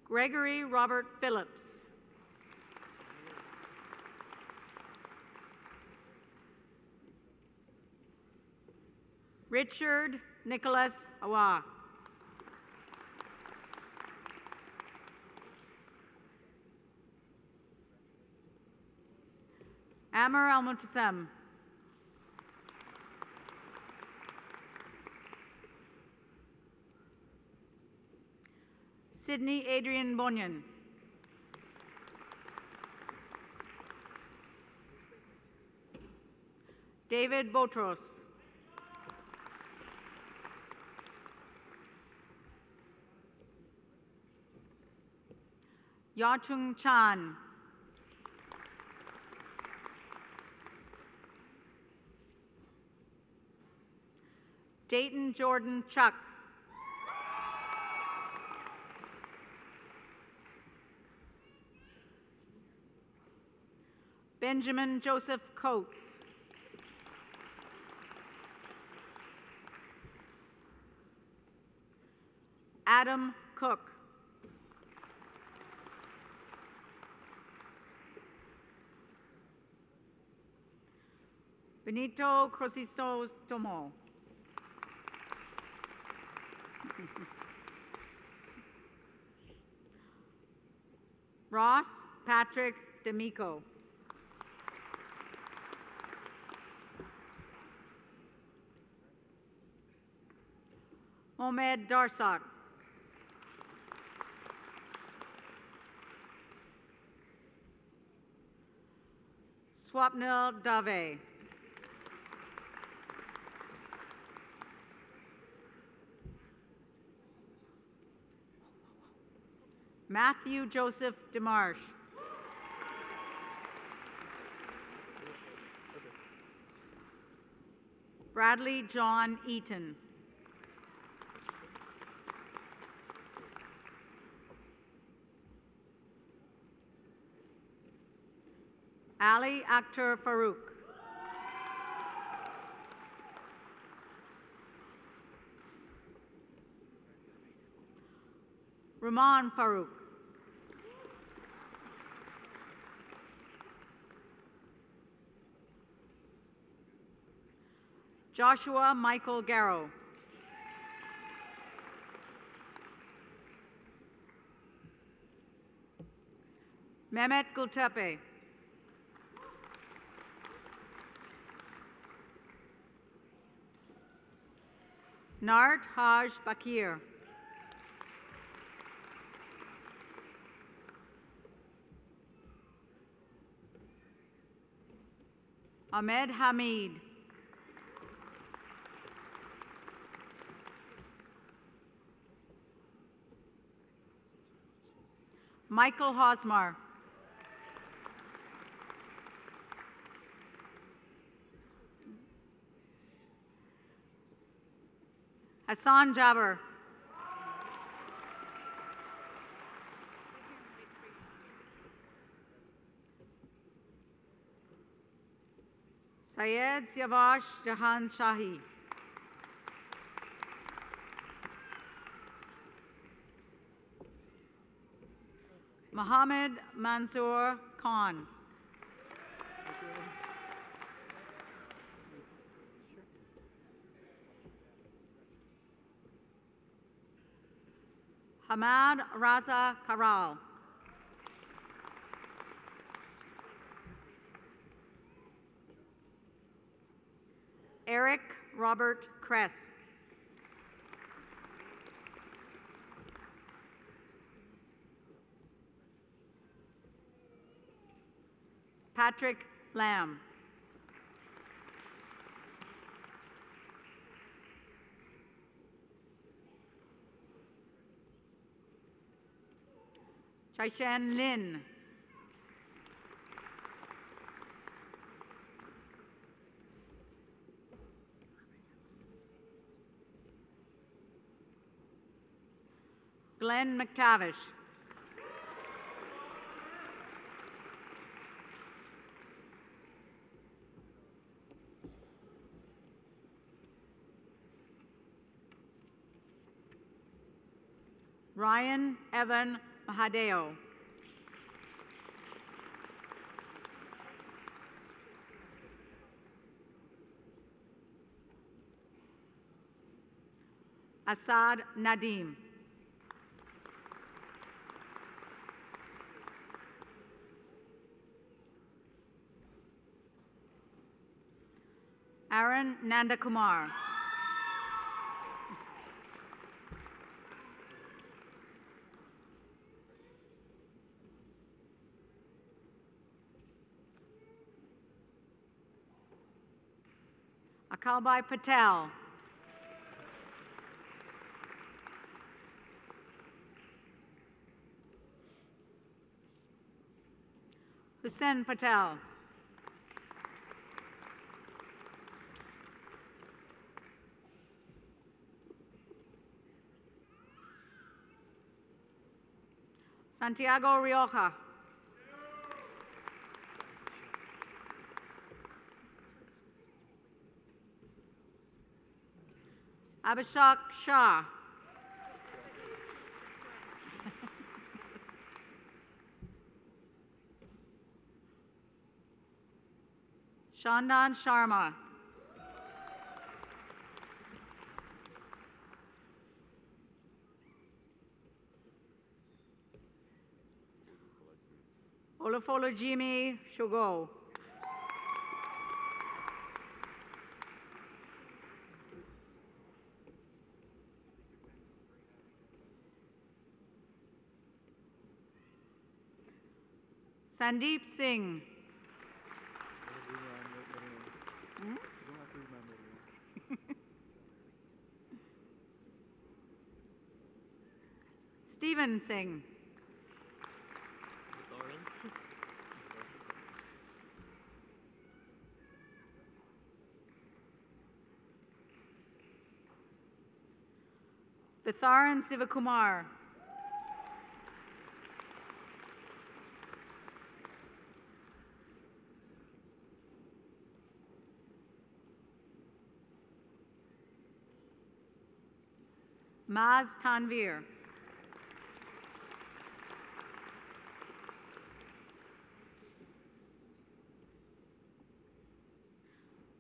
Gregory Robert Phillips. Richard Nicholas Awa. Amr Al-Mutasem. Sydney Adrian Bonyan. David Botros. Yachung Chan. Dayton Jordan Chuck. Benjamin Joseph Coates. Adam Cook. Benito Crisostomo. Ross Patrick D'Amico. Mohamed Darsat. Swapnil Dave. Matthew Joseph DeMarsh. Bradley John Eaton. Ali Akhtar Farouk. Rahman Farouk. Joshua Michael Garrow. Mehmet Gultepe. Nart Haj Bakir. Ahmed Hamid. Michael Hosmar. Hassan Jabber. Syed Siavash Jahan Shahi. Mohammed Mansoor Khan. Hamad Raza Karal. Eric Robert Kress. Patrick Lamb. Chaishan Lin. Glenn McTavish. Ryan Evan Mahadeo. Asad Nadim. Aaron Nandakumar. Akalbai Patel. Hussein Patel. Santiago Rioja. Abhishek Shah. Shandan Sharma. Olufolujimi Shugo. Sandeep Singh. Stephen Singh. Vitharan Sivakumar. Maz Tanvir.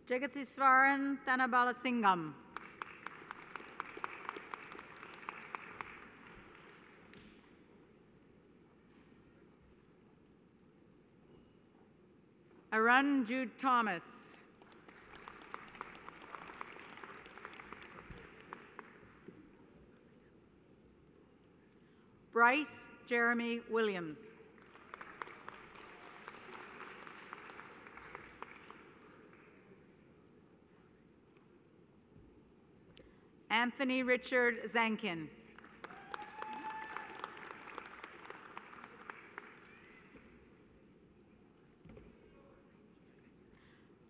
Jagatiswaran Thanabalasingham. Arun Jude Thomas. Bryce Jeremy Williams. Anthony Richard Zankin.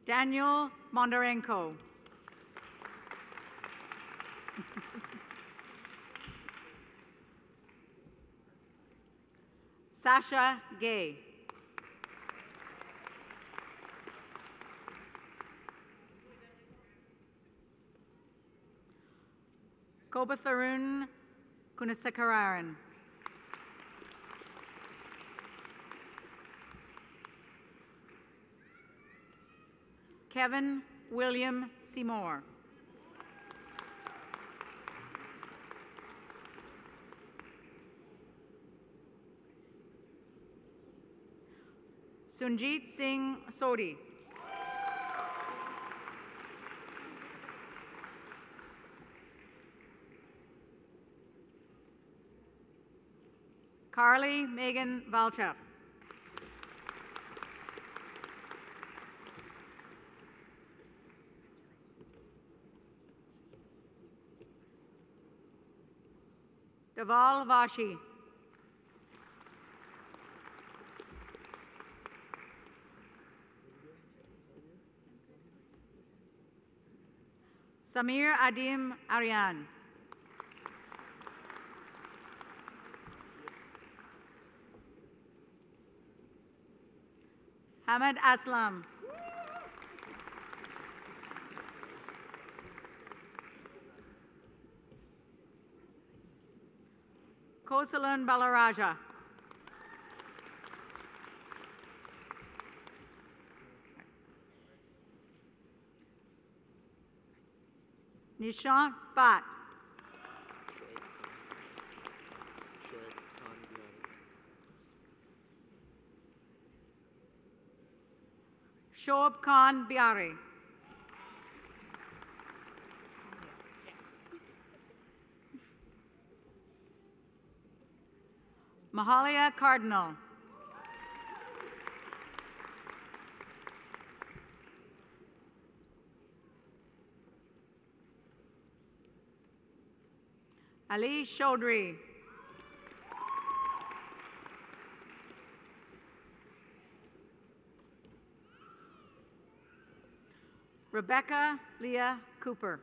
Daniel Mondarenko. Sasha Gay. Kobatharun Kunasakararan. Kevin William Seymour. Sunjit Singh Sodhi. Carly Megan Valchef. Deval Vashi. Samir Adim Aryan. Hamid Aslam. Kosalan Balaraja. Nishant Bhatt. Shoaib Khan Biari. Mahalia Cardinal. Ali Chaudhry. Rebecca Leah Cooper.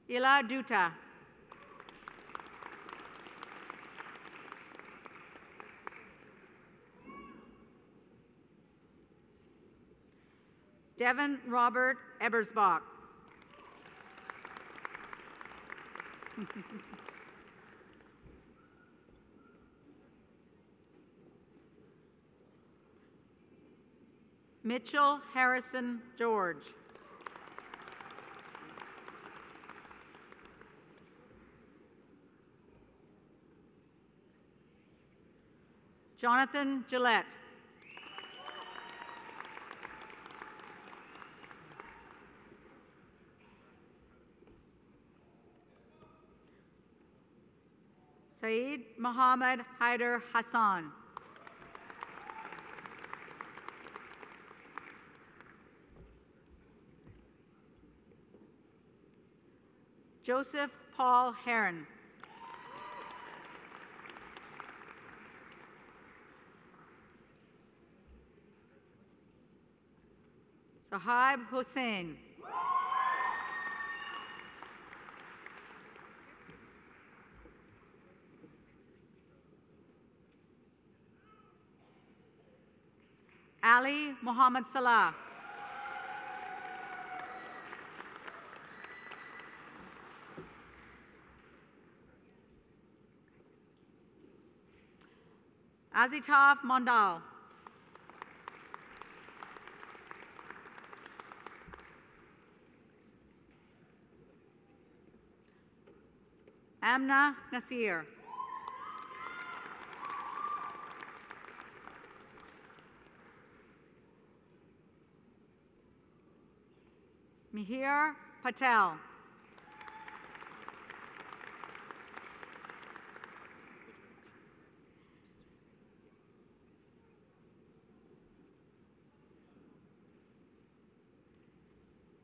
Ila Dutta. Devin Robert Ebersbach. Mitchell Harrison George. Jonathan Gillette. Saeed Mohammed Haider Hassan. Joseph Paul Heron. Sahib Hussain. Ali Muhammad Salah. Azitaf Mondal. Amna Nasir. Mihir Patel.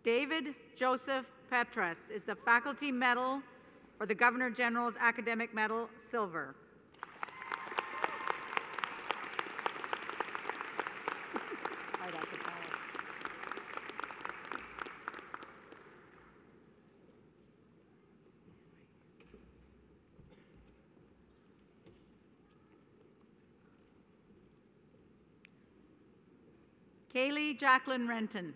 David Joseph Petrus is the Faculty Medal for the Governor General's Academic Medal, Silver. Kaylee Jacqueline Renton.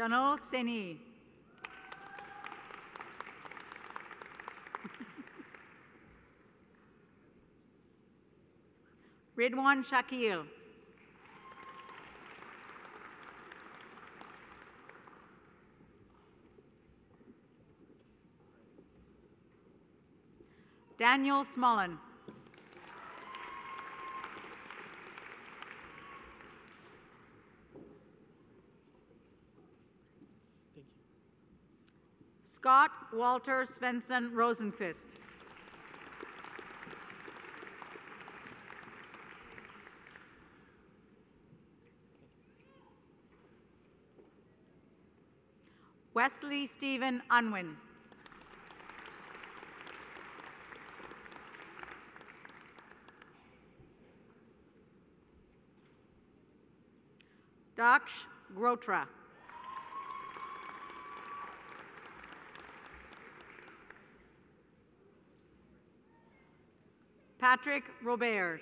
Janol Seni. Ridwan Shakil. Daniel Smollen. Scott Walter Svensson Rosenquist. Wesley Stephen Unwin. Daksh Grotra. Patrick Robert.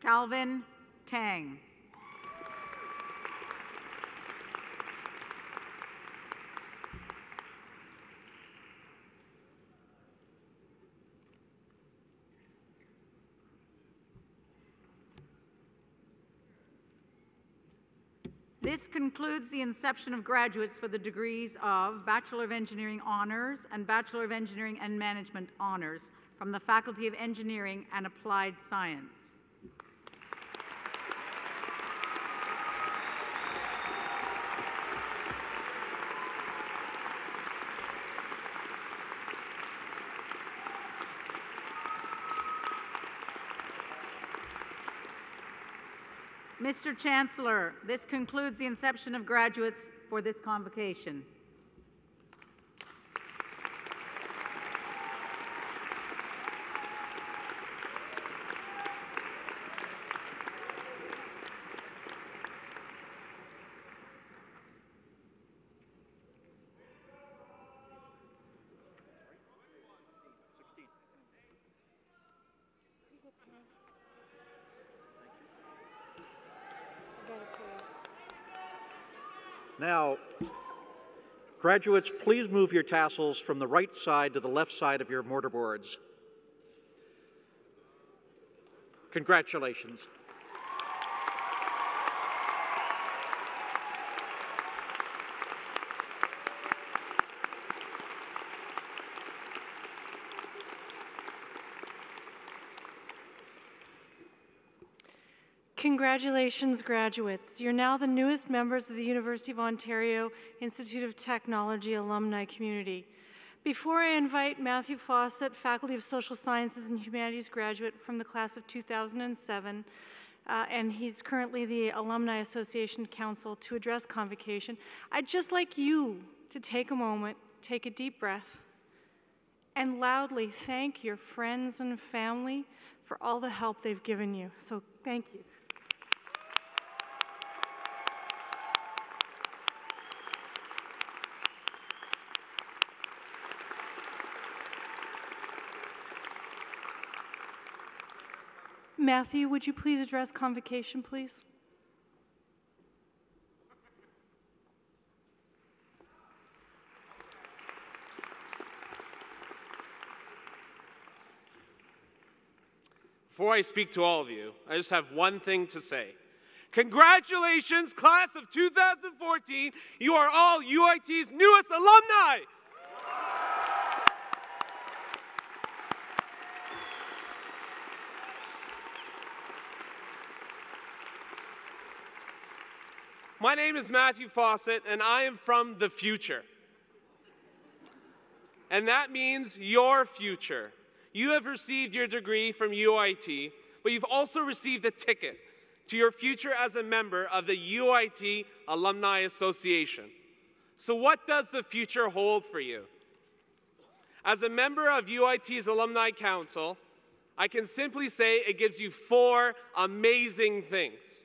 Calvin Tang. This concludes the inception of graduates for the degrees of Bachelor of Engineering Honors and Bachelor of Engineering and Management Honors from the Faculty of Engineering and Applied Science. Mr. Chancellor, this concludes the inception of graduates for this convocation. Now, graduates, please move your tassels from the right side to the left side of your mortarboards. Congratulations. Congratulations, graduates. You're now the newest members of the University of Ontario Institute of Technology alumni community. Before I invite Matthew Fawcett, Faculty of Social Sciences and Humanities graduate from the class of 2007, and he's currently the Alumni Association Council to address Convocation. I'd just like you to take a moment, take a deep breath, and loudly thank your friends and family for all the help they've given you. So thank you. Matthew, would you please address Convocation, please? Before I speak to all of you, I just have one thing to say. Congratulations, class of 2014. You are all UIT's newest alumni. My name is Matthew Fawcett, and I am from the future. And that means your future. You have received your degree from UIT, but you've also received a ticket to your future as a member of the UIT Alumni Association. So what does the future hold for you? As a member of UIT's Alumni Council, I can simply say it gives you 4 amazing things.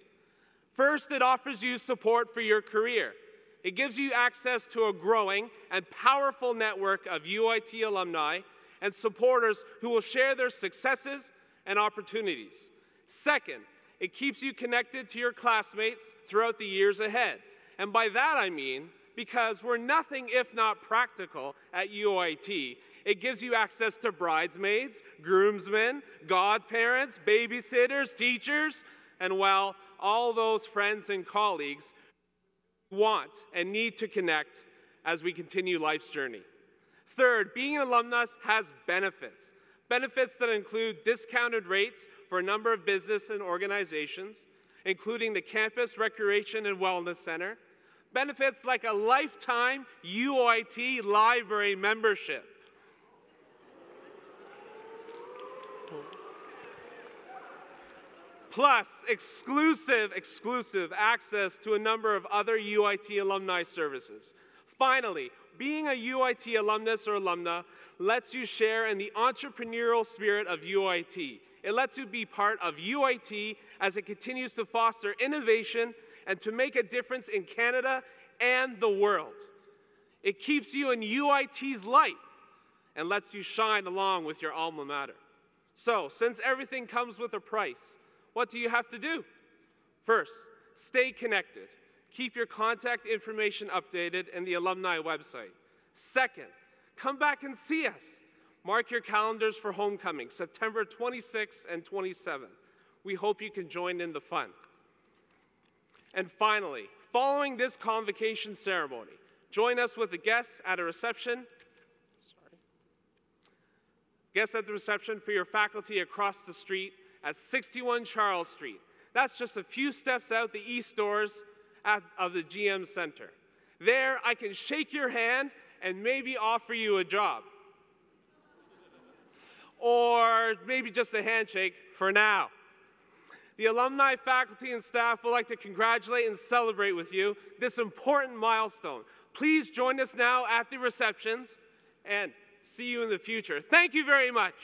First, it offers you support for your career. It gives you access to a growing and powerful network of UIT alumni and supporters who will share their successes and opportunities. Second, it keeps you connected to your classmates throughout the years ahead. And by that I mean, because we're nothing if not practical at UIT, it gives you access to bridesmaids, groomsmen, godparents, babysitters, teachers, and well, all those friends and colleagues who want and need to connect as we continue life's journey. Third, being an alumnus has benefits. Benefits that include discounted rates for a number of business and organizations, including the Campus Recreation and Wellness Center. Benefits like a lifetime UIT library membership. Plus, exclusive access to a number of other UIT alumni services. Finally, being a UIT alumnus or alumna lets you share in the entrepreneurial spirit of UIT. It lets you be part of UIT as it continues to foster innovation and to make a difference in Canada and the world. It keeps you in UIT's light and lets you shine along with your alma mater. So, since everything comes with a price, what do you have to do? First, stay connected. Keep your contact information updated in the alumni website. Second, come back and see us. Mark your calendars for homecoming, September 26th and 27th. We hope you can join in the fun. And finally, following this convocation ceremony, join us with the guests at a reception. Guests at the reception for your faculty across the street at 61 Charles Street. That's just a few steps out the east doors of the GM Center. There, I can shake your hand and maybe offer you a job. Or maybe just a handshake for now. The alumni, faculty, and staff would like to congratulate and celebrate with you this important milestone. Please join us now at the receptions and see you in the future. Thank you very much.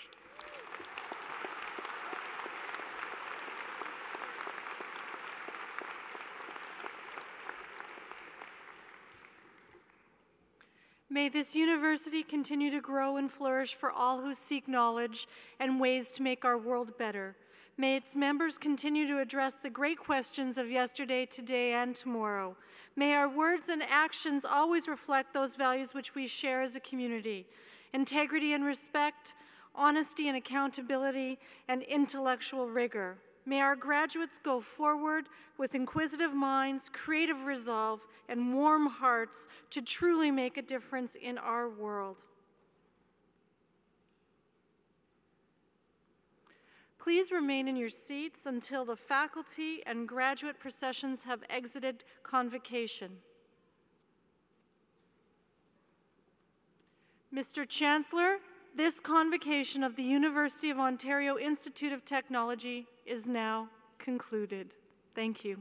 May this university continue to grow and flourish for all who seek knowledge and ways to make our world better. May its members continue to address the great questions of yesterday, today, and tomorrow. May our words and actions always reflect those values which we share as a community: integrity and respect, honesty and accountability, and intellectual rigor. May our graduates go forward with inquisitive minds, creative resolve, and warm hearts to truly make a difference in our world. Please remain in your seats until the faculty and graduate processions have exited Convocation. Mr. Chancellor, this Convocation of the University of Ontario Institute of Technology is now concluded. Thank you.